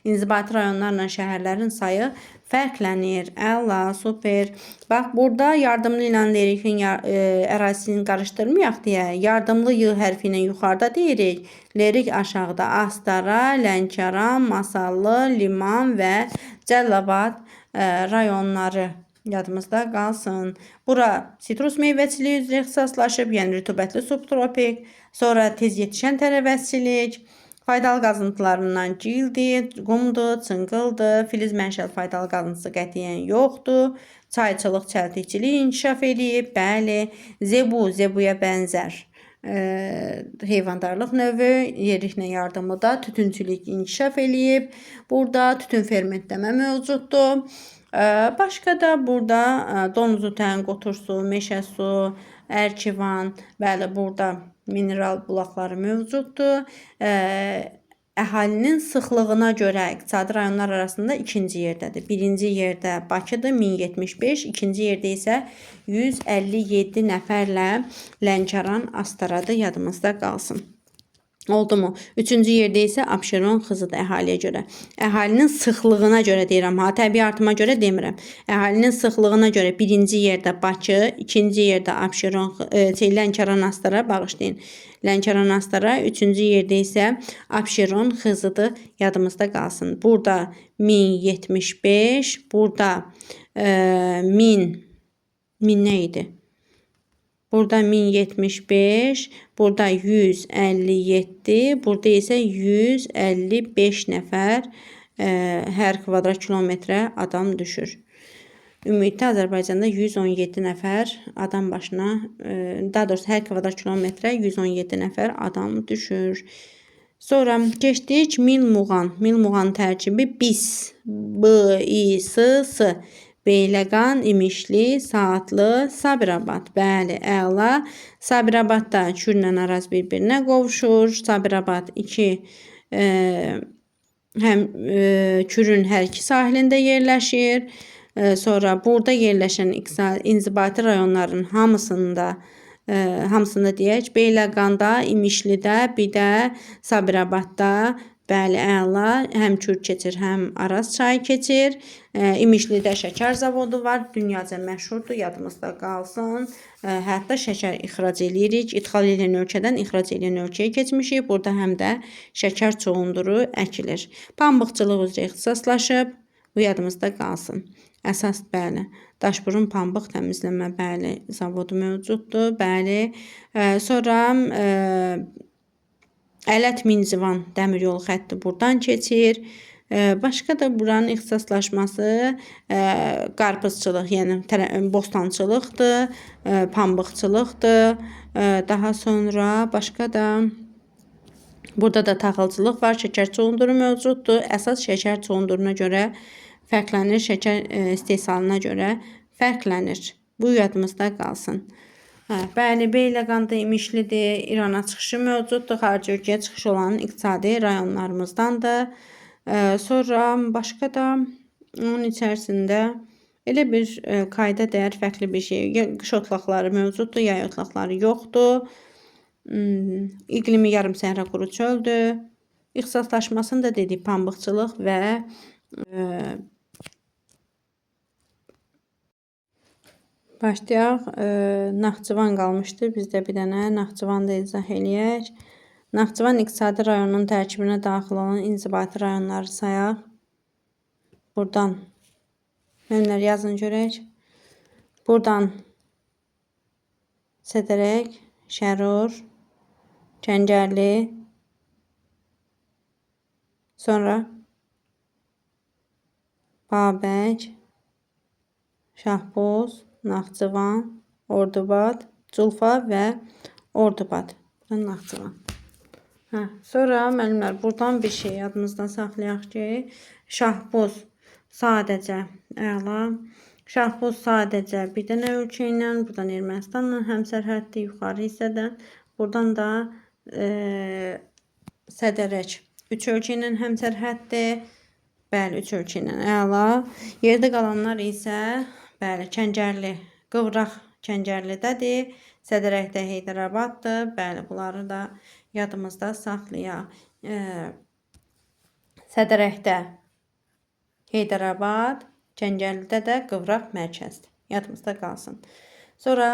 İnzibati rayonlarla şəhərlərin sayı fərqlənir. Əla, super. Bax, burada yardımlı ilə lirikin ərazisini qarışdırmayaq deyə yardımlı y hərfi ilə yuxarıda deyirik. Lirik aşağıda. Astara, Lənkəran, Masallı, Liman və Cəlilabad rayonları yadımızda qalsın. Bura sitrus meyvəçiliyi üzrə ixtisaslaşıb, yəni rütubətli subtropik, sonra tez yetişən tərəvəzçilik, faydalı qazıntılarından cildi, qumdur, çınqıldır, filiz mənşəli faydalı qazıntısı qətiyyən yoxdur, çayçılıq, çəltikçilik inkişaf edib, bəli, zebuya bənzər heyvandarlıq növü yerliklə yardımlıda tütüncülük inkişaf eləyib. Burada tütün fermentlənmə mövcuddur. Başqa da burada donuzu tən, qotursu, meşə su, ərkivan, bəli, burada mineral bulaqları mövcuddur. Əhalinin sıxlığına görə iqtisadi rayonlar arasında ikinci yerdədir. Birinci yerdə Bakıdır, 1075, ikinci yerdə isə 157 nəfərlə Lənkəran, Astaradır, yadımızda qalsın. Oldu mu? Üçüncü yerdə isə Abşeron, Xızıdır əhaliyə görə. Əhalinin sıxlığına görə deyirəm, ha, təbii artıma görə demirəm. Əhalinin sıxlığına görə birinci yerdə Bakı, ikinci yerdə Abşeron, Lənkəran, Astara, bağışlayın. Lənkəran, Astara, üçüncü yerdə isə Abşeron, Xızıdır, yadımızda qalsın. Burada 1075, burada 1000 nə idi? Burada 1075, burada 157, burada isə 155 nəfər hər kvadrat kilometrə adam düşür. Ümumilikdə Azərbaycanda 117 nəfər adam başına, daha doğrusu hər kvadrat kilometrə 117 nəfər adam düşür. Sonra keçdik Milmuğan. Milmuğan tərkibi bis, b, i, s. Beyləqan, İmişli, Saatlı, Sabirabad. Bəli, əla. Sabirabadda Kürlə Araz bir-birinə qovuşur. Sabirabad həm Kürün hər iki sahilində yerləşir. Sonra burada yerləşən inzibati rayonların hamısında deyək, Beyləqanda, İmişlidə, bir də Sabirabadda. Bəli, əla. Həm Kür keçir, həm Araz çayı keçir. İmişlidə şəkər zavodu var. Dünyaca məşhurdur, yadımızda qalsın. Hətta şəkər ixrac edirik. İdxal edən ölkədən ixrac edən ölkəyə keçmişik. Burada həm də şəkər çoğunduru əkilir. Pambıqçılıq üzrə ixtisaslaşıb. Bu yadımızda qalsın. Əsas, bəli, daşburun pambıq təmizləmə, bəli, zavodu mövcuddur. Bəli. Sonra Ələt Minzivan dəmir yolu xətti buradan keçir. Başqa da buranın ixtisaslaşması qarpızçılıq, yəni bostançılıqdır, pambıqçılıqdır. Daha sonra başqa da burada da taxılçılıq var, şəkər çoğunduru mövcuddur. Əsas şəkər çoğunduruna görə fərqlənir, şəkər istehsalına görə fərqlənir. Bu yadımızda qalsın. Bəli, Beyləqanda İmişlidir, İrana çıxışı mövcuddur, xarici ölkəyə çıxışı olan iqtisadi rayonlarımızdandır. Sonra başqa da onun içərisində elə bir qayda dəyər fərqli bir şey, qış otlaqları mövcuddur, yay otlaqları yoxdur. İqlimi yarım səhra quru çöldür. İxtisaslaşmasını da dedik, pambıqçılıq və başlayaq. Naxçıvan qalmışdı. Bizdə bir dənə Naxçıvan da izah eləyək. Naxçıvan iqtisadi rayonunun tərkibinə daxil olan inzibati rayonları sayaq. Buradan mənlər yazın görək. Buradan Sədərək, Şərur, Kəngərli, sonra Babək, Şahboz, Naxçıvan, Ordubad, Culfa və Ordubad. Naxçıvan. Sonra müəllimlər, buradan bir şey yadımızda saxlayaq ki, Şahboz sadəcə əla. Şahboz sadəcə bir dənə ölkə ilə, buradan Ermənistanla həmsərhəddir, yuxarı hissədən. Buradan da Sədərək 3 ölkə ilə həmsərhəddir. Bəli, 3 ölkə ilə əla. Yerdə qalanlar isə bəli, Kəngərli, Qıvraq Kəngərlidədir. Sədərəkdə Heydərabaddır. Bəli, bunları da yadımızda saxlayaq. Sədərəkdə Heydərabad, Cəngəlidə də Qıvraq mərkəzdir. Yadımızda qalsın. Sonra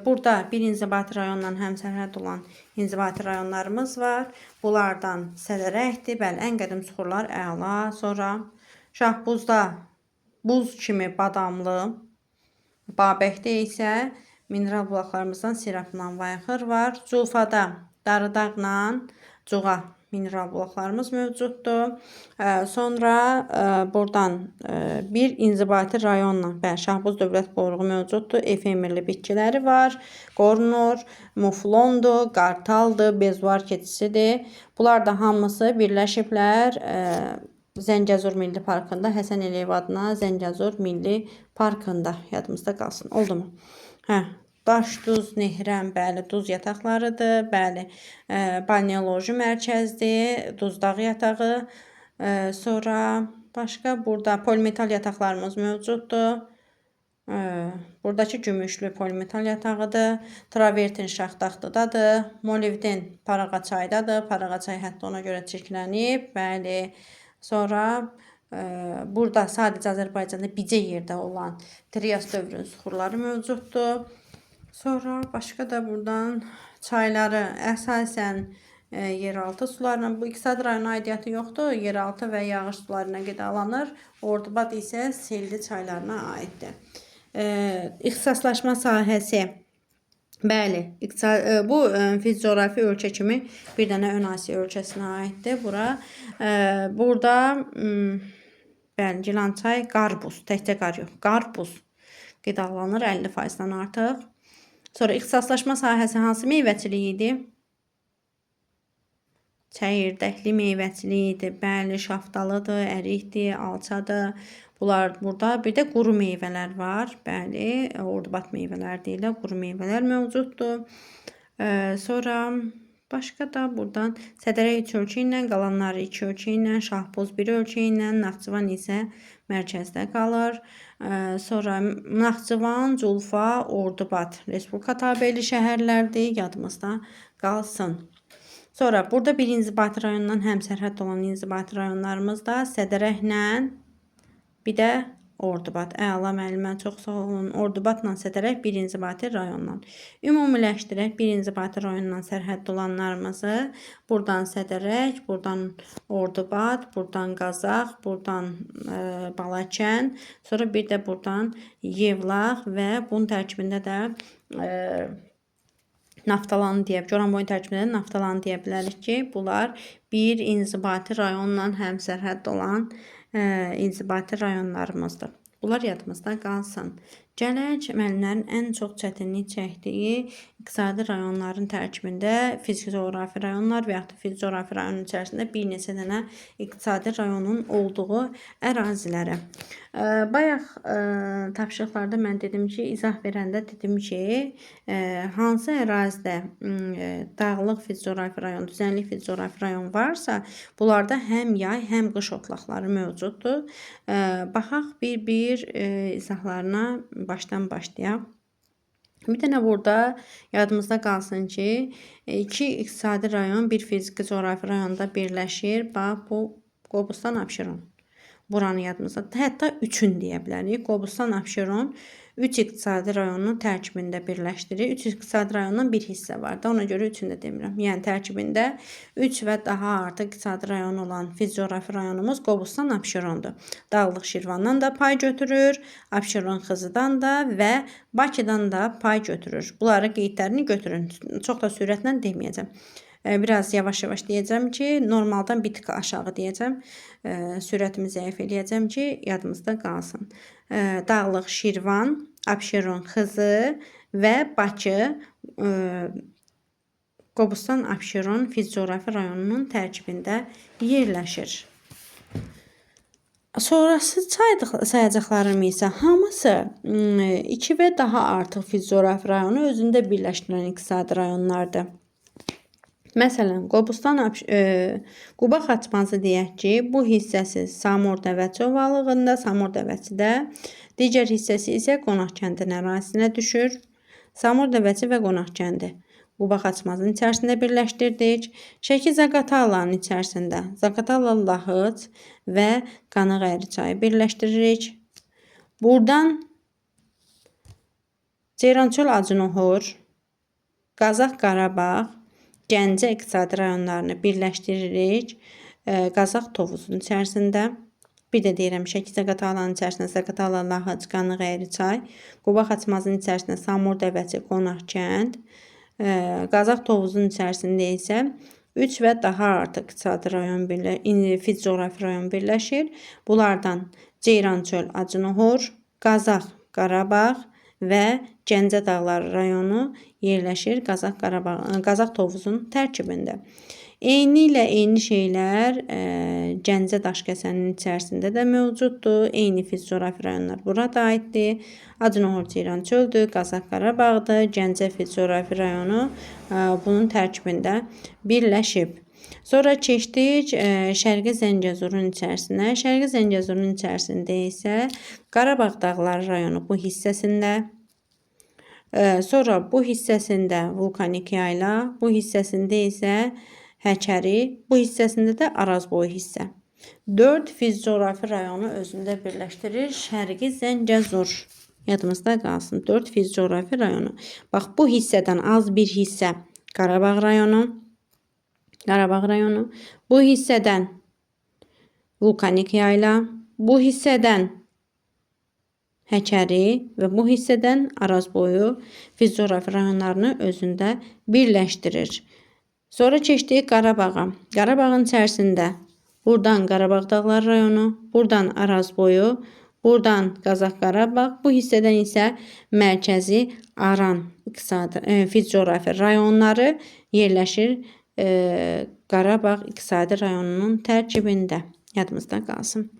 burada bir inzibati rayonla həmsərhəd olan inzibati rayonlarımız var. Bunlardan Sədərəkdir. Bəli, ən qədim suxurlar əla. Sonra Şahbuzda buz kimi badamlı, Babəkdə isə mineral bulaqlarımızdan Sirapla Vayxır var. Culfada Darıdağla Cuğa mineral bulaqlarımız mövcuddur. Sonra buradan bir inzibati rayonla və Şahbuz Dövlət Qoruğu mövcuddur. Efemerli bitkiləri var. Qornur, muflondur, qartaldır, bezuar keçisidir. Bunlar da hamısı birləşiblər Zəngəzur Milli Parkında, Həsən Əliyev adına Zəngəzur Milli Parkında. Yadımızda qalsın. Oldu mu? Daş, duz, nehrəm, bəli, duz yataqlarıdır, bəli, balneoloji mərkəzdir, Duzdağ yatağı. Sonra başqa burada polimetal yataqlarımız mövcuddur. Buradakı gümüşlü polimetal yatağıdır. Travertin Şaxtaxtıdadır. Molivden Paraqaçaydadır. Paraqaçay hətta ona görə çirklənib, bəli. Sonra burada sadəcə Azərbaycanda bircə yerdə olan Trias dövrünün suxurları mövcuddur. Sonra başqa da buradan çayları əsasən yeraltı sularla, bu iqtisadi rayona aidiyyatı yoxdur, yeraltı və yağış sularına qidalanır. Ordubad isə selli çaylarına aiddir. İxtisaslaşma sahəsi, bəli, bu fizcoğrafi ölkə kimi bir dənə ön Asiya ölkəsinə aiddir. Burada bəli, Gilançay, Qarbuz, təkcə qar yox, Qarbuz qidalanır 50%-dən artıq. Sonra ixtisaslaşma sahəsi hansı meyvəçiliyi idi? Çəyirdəkli meyvəçiliyi idi. Bəli, şaftalıdır, ərikdir, alçadır. Bunlar burada. Bir də quru meyvələr var. Bəli, Ordubad meyvələr deyirlər. Quru meyvələr mövcuddur. Sonra başqa da buradan Sədərək 3 ölçü ilə, qalanları 2 ölçü ilə, Şahbuz 1 ölçü ilə, Naxçıvan isə mərkəzdə qalır. Sonra Naxçıvan, Culfa, Ordubad Respublika tabeli şəhərlərdir. Yadımızda qalsın. Sonra burada bir inzibati rayondan həmsərhəd olan inzibati rayonlarımız da Sədərəklə, bir də Ordubad. Əla müəllimə, çox sağ olun. Ordubadla Sədərək bir inzibati rayondan. Ümumiləşdirək bir inzibati rayondan sərhəd olanlarımızı. Buradan Sədərək, buradan Ordubad, buradan Qazax, buradan Balakən, sonra bir də buradan Yevlax və bunun tərkibində də Naftalanı deyə, Goranboyun tərkibində Naftalanı deyə bilərik ki, bunlar bir inzibati rayonla həmsərhəd olan inzibati rayonlarımızdır. Bunlar yadımızda qalsın. Gələk müəllimlərin ən çox çətinlik çəkdiyi iqtisadi rayonların tərkibində fiziki-coğrafi rayonlar və yaxud da fiziki-coğrafi rayonun içərisində bir neçə dənə iqtisadi rayonun olduğu əraziləri. Bayaq tapşırıqlarda mən dedim ki, izah verəndə dedim ki, hansı ərazidə dağlıq fiziki-coğrafi rayon, düzənlik fiziki-coğrafi rayon varsa, bunlarda həm yay, həm qış otlaqları mövcuddur. Baxaq bir izahlarına başdan başlayaq. Bir dənə burada yadımızda qalsın ki, iki iqtisadi rayon bir fiziki coğrafi rayonda birləşir. Bax, bu Qobustan, Abşeron. Buranı yadımızda. Hətta üçün deyə bilərik. Qobustan, Abşeron 3 iqtisadi rayonun tərkibində birləşdirir. 3 iqtisadi rayondan bir hissə var da, ona görə üçün də demirəm. Yəni tərkibində 3 və daha artıq iqtisadi rayon olan fiziki-coğrafi rayonumuz Qobustan, Abşerondur. Dağlıq Şirvandan da pay götürür, Abşeron Xızıdan da və Bakıdan da pay götürür. Bunları qeydlərini götürün. Çox da sürətlə deməyəcəm. Biraz yavaş-yavaş deyəcəm ki, normaldan bir tık aşağı deyəcəm. Sürətimi zəif eləyəcəm ki, yadımızda qalsın. Dağlıq Şirvan, Abşeron Xızı və Bakı Qobustan, Abşeron fiziki-coğrafi rayonunun tərkibində yerləşir. Sonrası sayacaqlarım isə hamısı 2 və daha artıq fiziki-coğrafi rayonu özündə birləşdirən iqtisadi rayonlardır. Məsələn, Qobustan, Quba Xaçmazı deyək ki, bu hissəsi Samur Dəvəçi ovalığında, Samur Dəvəçidə, digər hissəsi isə Qonaqkəndin ərazisinə düşür. Samur Dəvəçi və Qonaqkəndi. Quba Xaçmazın içərisində birləşdirdik. Şəki Zaqatalanın içərisində Zaqatala, Lahıc və Qanıqəyri çayı birləşdiririk. Buradan Ceyrançöl, Acınohor, Qazax, Qarabağ, Gəncə iqtisadi rayonlarını birləşdiririk. Qazax Tovuzun içərisində. Bir də deyirəm, Şəki Zaqatalanın içərisində Zaqatala, Lahıc, Qanıqəyri çay, Quba Xaçmazın içərisində Samur, Dəvəçi, Qonaq kənd, Qazax Tovuzun içərisində isə 3 və daha artıq iqtisadi rayon fizcoğrafi rayon birləşir. Bunlardan Ceyrançöl, Acınohor, Qazax, Qarabağ və Gəncə Dağları rayonu yerləşir Qazax Tovuzun tərkibində. Eyni ilə eyni şeylər Gəncə Daşkəsənin içərisində də mövcuddur. Eyni fizcoğrafi rayonlar burada aiddir. Acınohor, Ceyrançöldür, Qazax Qarabağdır, Gəncə fizcoğrafi rayonu bunun tərkibində birləşib. Sonra keçdik Şərqi Zəngəzurun içərisinə. Şərqi Zəngəzurun içərisində isə Qarabağ Dağları rayonu bu hissəsində. Sonra bu hissəsində vulkanik yayla, bu hissəsində isə Həkəri, bu hissəsində də Arazboyu hissə. 4 fizcoğrafi rayonu özündə birləşdirir Şərqi Zəngəzur. Yadımızda qalsın. 4 fizcoğrafi rayonu. Bax, bu hissədən az bir hissə Qarabağ rayonu. Bu hissədən vulkanik yayla, bu hissədən Həkəri və bu hissədən Arazboyu fizcoğrafi rayonlarını özündə birləşdirir. Sonra keçdik Qarabağa. Qarabağın içərisində buradan Qarabağ Dağları rayonu, buradan Arazboyu, buradan Qazax Qarabağ, bu hissədən isə mərkəzi Aran fizcoğrafi rayonları yerləşir Qarabağ iqtisadi rayonunun tərkibində. Yadımızda qalsın.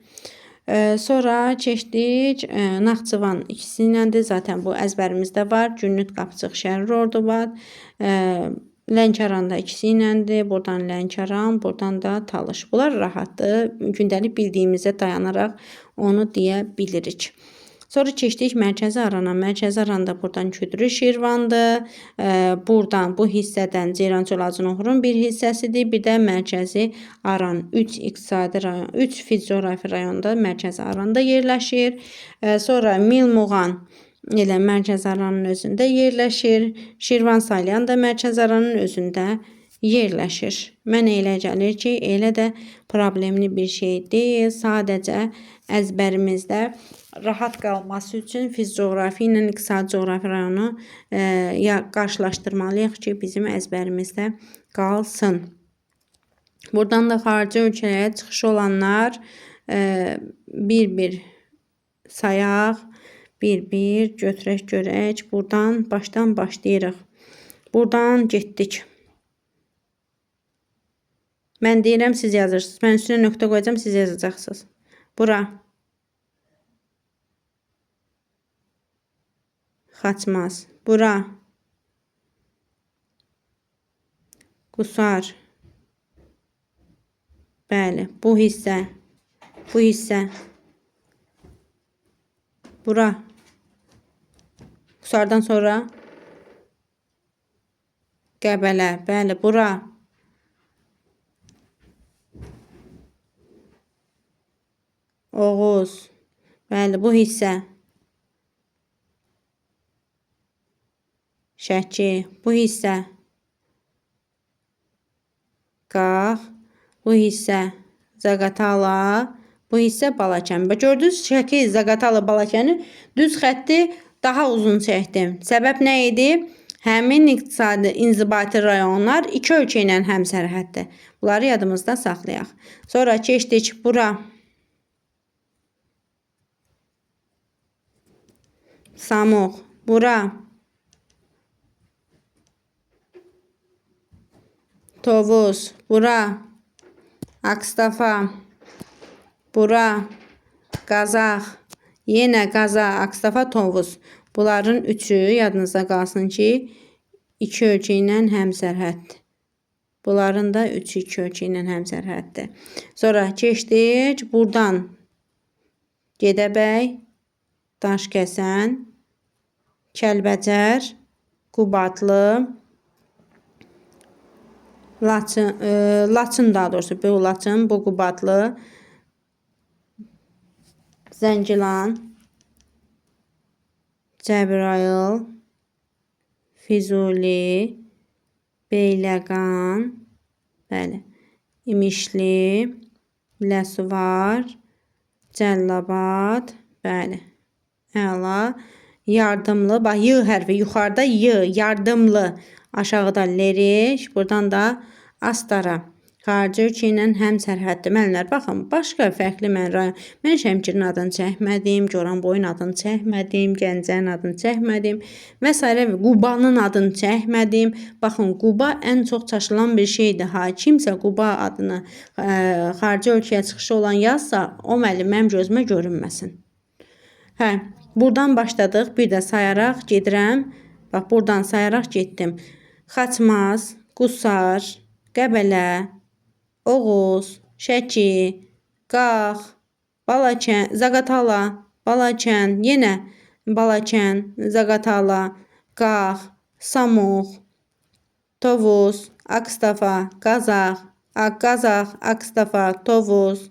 Sonra keçdik Naxçıvan ikisi iləndir. Zaten bu əzbərimizdə var. Günnüt, Qapçıq, Şərur, Ordubad. Lənkəranda ikisi iləndir. Buradan Lənkəran, buradan da Talış. Bunlar rahatdır. Gündəlik bildiyimizə dayanaraq onu deyə bilirik. Sonra keçdik Mərkəzi Arana. Mərkəzi Aranda buradan Küdrü, Şirvandır. Buradan bu hissədən Ceyrançöl, Acınohorun bir hissəsidir. Bir də Mərkəzi Aran 3 iqtisadi rayon, 3 fizcoğrafi rayonda Mərkəzi Aranda yerləşir. Sonra Milmuğan elə Mərkəzi Aranın özündə yerləşir. Şirvan, Salyan da Mərkəzi Aranın özündə yerləşir. Mənə elə gəlir ki, elə də problemli bir şey deyil. Sadəcə əzbərimizdə rahat qalması üçün fizcoğrafi ilə iqtisadi coğrafi rayonu qarşılaşdırmalıyıq ki, bizim əzbərimizdə qalsın. Buradan da xarici ölkələrə çıxış olanlar bir-bir sayaq, bir-bir götürək görək. Buradan başdan başlayırıq. Buradan getdik. Mən deyirəm, siz yazırsınız. Mən üstünə nöqtə qoyacağım, siz yazacaqsınız. Bura Xaçmaz. Bura Qusar. Bəli, bu hissə. Bu hissə. Bura Qusardan sonra Qəbələ. Bəli, bura Oğuz. Bəli, bu hissə Şəki. Bu hissə Qax. Bu hissə Zaqatala. Bu hissə Balakən. Gördünüz, Şəki, Zaqatala, Balakəni düz xətti daha uzun çəkdim. Səbəb nə idi? Həmin iqtisadi inzibati rayonlar iki ölkə ilə həmsərhəddir. Bunları yadımızda saxlayaq. Sonra keçdik bura. Samux. Bura Tovuz. Bura Akstafa. Bura Qazax. Yenə Qazax, Akstafa, Tovuz. Bunların üçü yadınızda qalsın ki, iki ölkə ilə həmsərhəddir. Bunların da üçü iki ölkə ilə həmsərhəddir. Sonra keçdik buradan Gədəbəy, Daşkəsən, Kəlbəcər, Qubadlı, Laçın daha doğrusu bu Laçın, bu Qubadlı, Zəngilan, Cəbrayıl, Füzuli, Beyləqan, bəli, İmişli, Biləsuvar, Cəllabad, bəli, əla, Yardımlı, bax Y hərfi yuxarıda Y, Yardımlı, aşağıda Leriş, buradan da Astara. Xarici ölkə ilə həm sərhəddi. Müəllimlər, baxın, başqa fərqli mən rayon. Mən Şəmkirin adını çəkmədim, Goranboyun adını çəkmədim, Gəncənin adını çəkmədim və s. Qubanın adını çəkmədim. Baxın, Quba ən çox çaşılan bir şeydir. Ha, kimsə Quba adını xarici ölkəyə çıxışı olan yazsa, o müəllim mənim gözümə görünməsin. Hə, buradan başladıq. Bir də sayaraq gedirəm. Bax, buradan sayaraq getdim. Xaçmaz, Qusar, Qəbələ, Oğuz, Şəki, Qax, Balakən, Zaqatala, Balakən, yenə Balakən, Zaqatala, Qax, Samux, Tovuz, Akstafa, Qazax, Akstafa, Tovuz,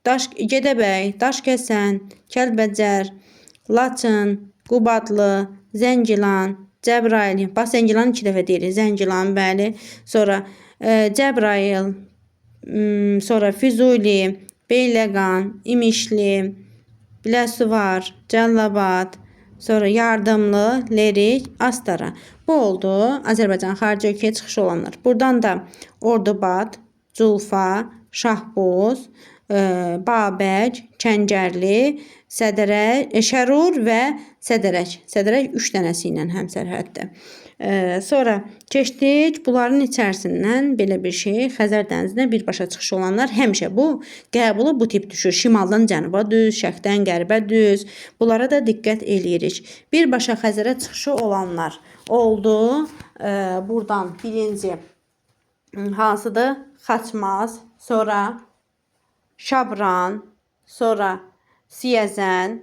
Gədəbəy, Daşkəsən, Kəlbəcər, Laçın, Qubadlı, Zəngilan, Cəbrayıl. Bax, Zəngilan 2 dəfə deyirik. Zəngilan, bəli. Sonra Cəbrayıl, sonra Füzuli, Beyləqan, İmişli, Biləsuvar, Cəllabad, sonra Yardımlı, Lerik, Astara. Bu oldu Azərbaycan xarici ölkəyə çıxışı olanlar. Buradan da Ordubad, Culfa, Şahboz, Babək, Kəngərli, Şərur və Sədərək. Sədərək 3 dənəsi ilə həmsərhəddir. Sonra keçdik bunların içərisindən belə bir şey, Xəzər dənizinə birbaşa çıxışı olanlar həmişə bu qəbulu bu tip düşür. Şimaldan cənuba düz, şərqdən qərbə düz. Bunlara da diqqət eləyirik. Birbaşa Xəzərə çıxışı olanlar oldu. Buradan birinci hansıdır? Xaçmaz, sonra Şabran, sonra Siyəzən,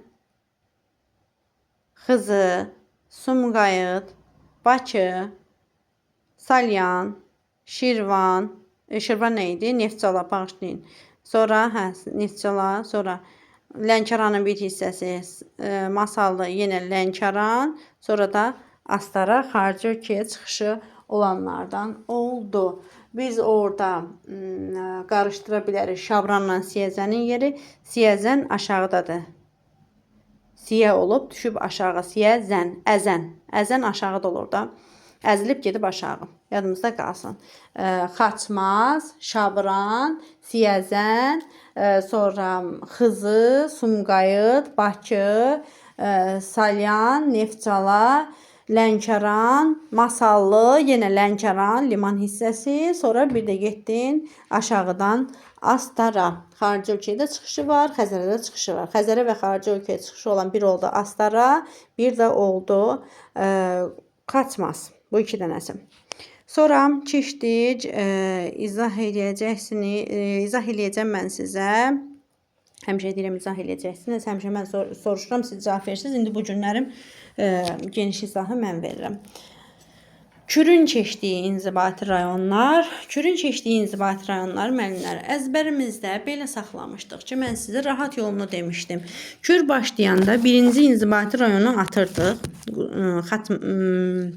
Xızı, Sumqayıt, Bakı, Salyan, Şirvan, Şirvan nə idi? Neftçala, bağışlayın. Sonra Neftçala, sonra Lənkəranın bir hissəsi, Masallı, yenə Lənkəran, sonra da Astara xarici ölkəyə çıxışı olanlardan oldu. Biz orada qarışdıra bilərik Şabranla Siyəzənin yeri. Siyəzən aşağıdadır. Siyə olub, düşüb aşağı. Siyəzən, əzən. Əzən aşağıda olur da. Əzilib gedib aşağı. Yadımızda qalsın. Xaçmaz, Şabran, Siyəzən, sonra Xızı, Sumqayıt, Bakı, Salyan, Neftçala, Lənkəran, Masallı, yenə Lənkəran, liman hissəsi, sonra bir də getdin aşağıdan Astara. Xarici ölkəyə çıxışı var, Xəzərə də çıxışı var. Xəzərə və xarici ölkəyə çıxışı olan bir oldu Astara, bir də oldu Xaçmaz. Bu 2 dənəsi. Sonra keçdik, izah eləyəcəm mən sizə. Həmişə deyirəm, izah eləyəcəksiniz. Həmişə mən soruşuram, siz cavab verirsiniz. İndi bu günlərim geniş izahı mən verirəm. Kürün keçdiyi inzibati rayonlar. Kürün keçdiyi inzibati rayonlar müəllimlər əzbərimizdə belə saxlamışdıq ki, mən sizə rahat yolunu demişdim. Kür başlayanda birinci inzibati rayonu atırdıq.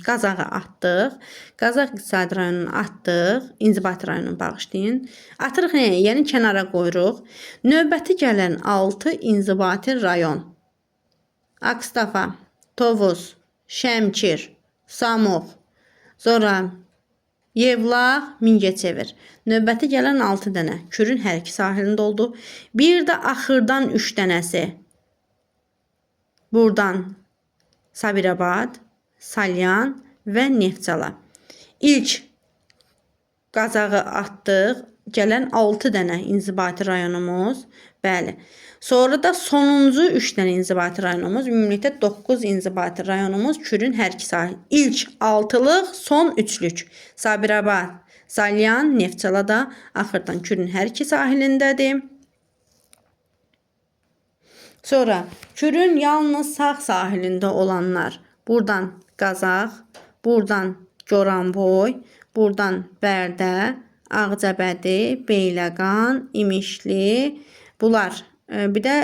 Qazağı atdıq. Qazaq iqtisadi rayonunu atdıq. İnzibati rayonunu bağışlayın. Atırıq nəyə? Yəni kənara qoyuruq. Növbəti gələn 6 inzibati rayon. Akstafa, Tovuz, Şəmkir, Samux, sonra Yevlax, Mingəçevir. Növbəti gələn 6 dənə Kürün hər iki sahilində oldu. Bir də axırdan 3 dənəsi. Buradan Sabirabad, Salyan və Neftçala. İlk Qazağı atdıq. Gələn 6 dənə inzibati rayonumuz. Bəli. Sonra da sonuncu 3 dənə inzibati rayonumuz. Ümumilikdə 9 inzibati rayonumuz Kürün hər iki sahil. İlk 6-lıq, son 3-lük. Sabirabad, Salyan, Neftçala da axırdan Kürün hər iki sahilindədir. Sonra Kürün yalnız sağ sahilində olanlar. Buradan Qazax, buradan Goranboy, Buradan Bərdə, Ağcabədi, Beyləqan, İmişli. Bunlar bir də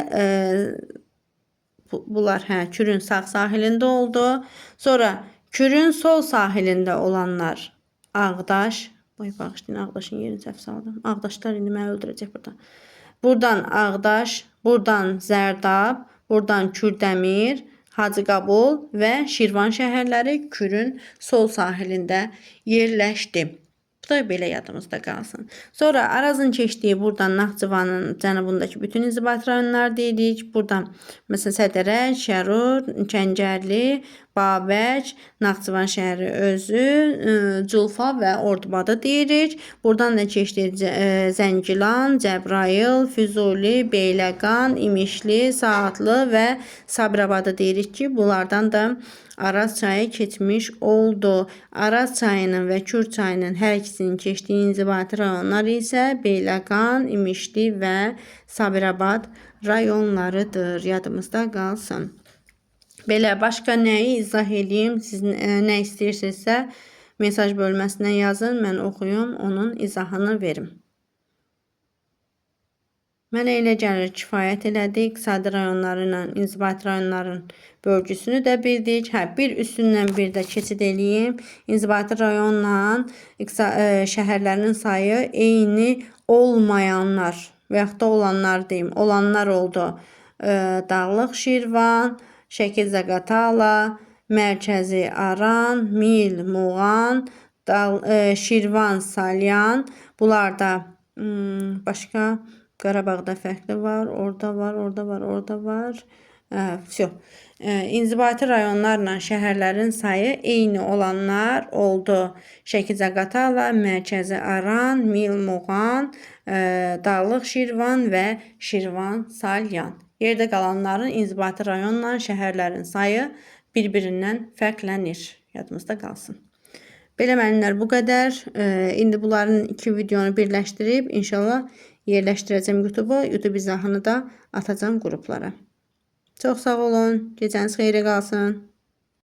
bunlar Kürün sağ sahilində oldu. Sonra Kürün sol sahilində olanlar Ağdaş. Bağışlayın, Ağdaşın yerini səhv saldım. Ağdaşlar indi məni öldürəcək burada. Buradan Ağdaş, buradan Zərdab, buradan Kürdəmir, Hacıqabul və Şirvan şəhərləri Kürün sol sahilində yerləşdi. Bu da belə yadımızda qalsın. Sonra Arazın keçdiyi buradan Naxçıvanın cənubundakı bütün inzibati rayonlar deyirik. Buradan məsələn Sədərək, Şərur, Kəncərli, Babək, Naxçıvan şəhəri özü, Culfa və Ordubadı deyirik. Buradan da keçdi Zəngilan, Cəbrayıl, Füzuli, Beyləqan, İmişli, Saatlı və Sabirabadı deyirik ki, bunlardan da Araz çayı keçmiş oldu. Araz çayının və Kür çayının hər ikisinin keçdiyi inzibati rayonlar isə Beyləqan, İmişli və Sabirabad rayonlarıdır. Yadımızda qalsın. Belə başqa nəyi izah edeyim? Siz nə istəyirsinizsə mesaj bölməsinə yazın. Mən oxuyum, onun izahını verim. Mənə elə gəlir kifayət elədik. İqtisadi rayonlarla inzibati rayonların bölgüsünü də bildik. Bir üstündən bir də keçid eləyim. İnzibati rayonla şəhərlərinin sayı eyni olmayanlar və yaxud da olanlar deyim. Olanlar oldu. Dağlıq Şirvan, Şəkil-Zaqatala, Mərkəzi Aran, Mil, Muğan, Şirvan, Salyan. Bunlarda başqa Qarabağda fərqli var, orada var. İnzibati rayonlarla şəhərlərin sayı eyni olanlar oldu. Şəkil-Zaqatala, Mərkəzi Aran, Mil, Muğan, Dağlıq Şirvan və Şirvan, Salyan. Yerdə qalanların inzibati rayonla şəhərlərin sayı bir-birindən fərqlənir. Yadımızda qalsın. Belə müəllimlər bu qədər. İndi bunların iki videonu birləşdirib inşallah yerləşdirəcəm YouTube-a. YouTube izahını da atacağım qruplara. Çox sağ olun. Gecəniz xeyirə qalsın.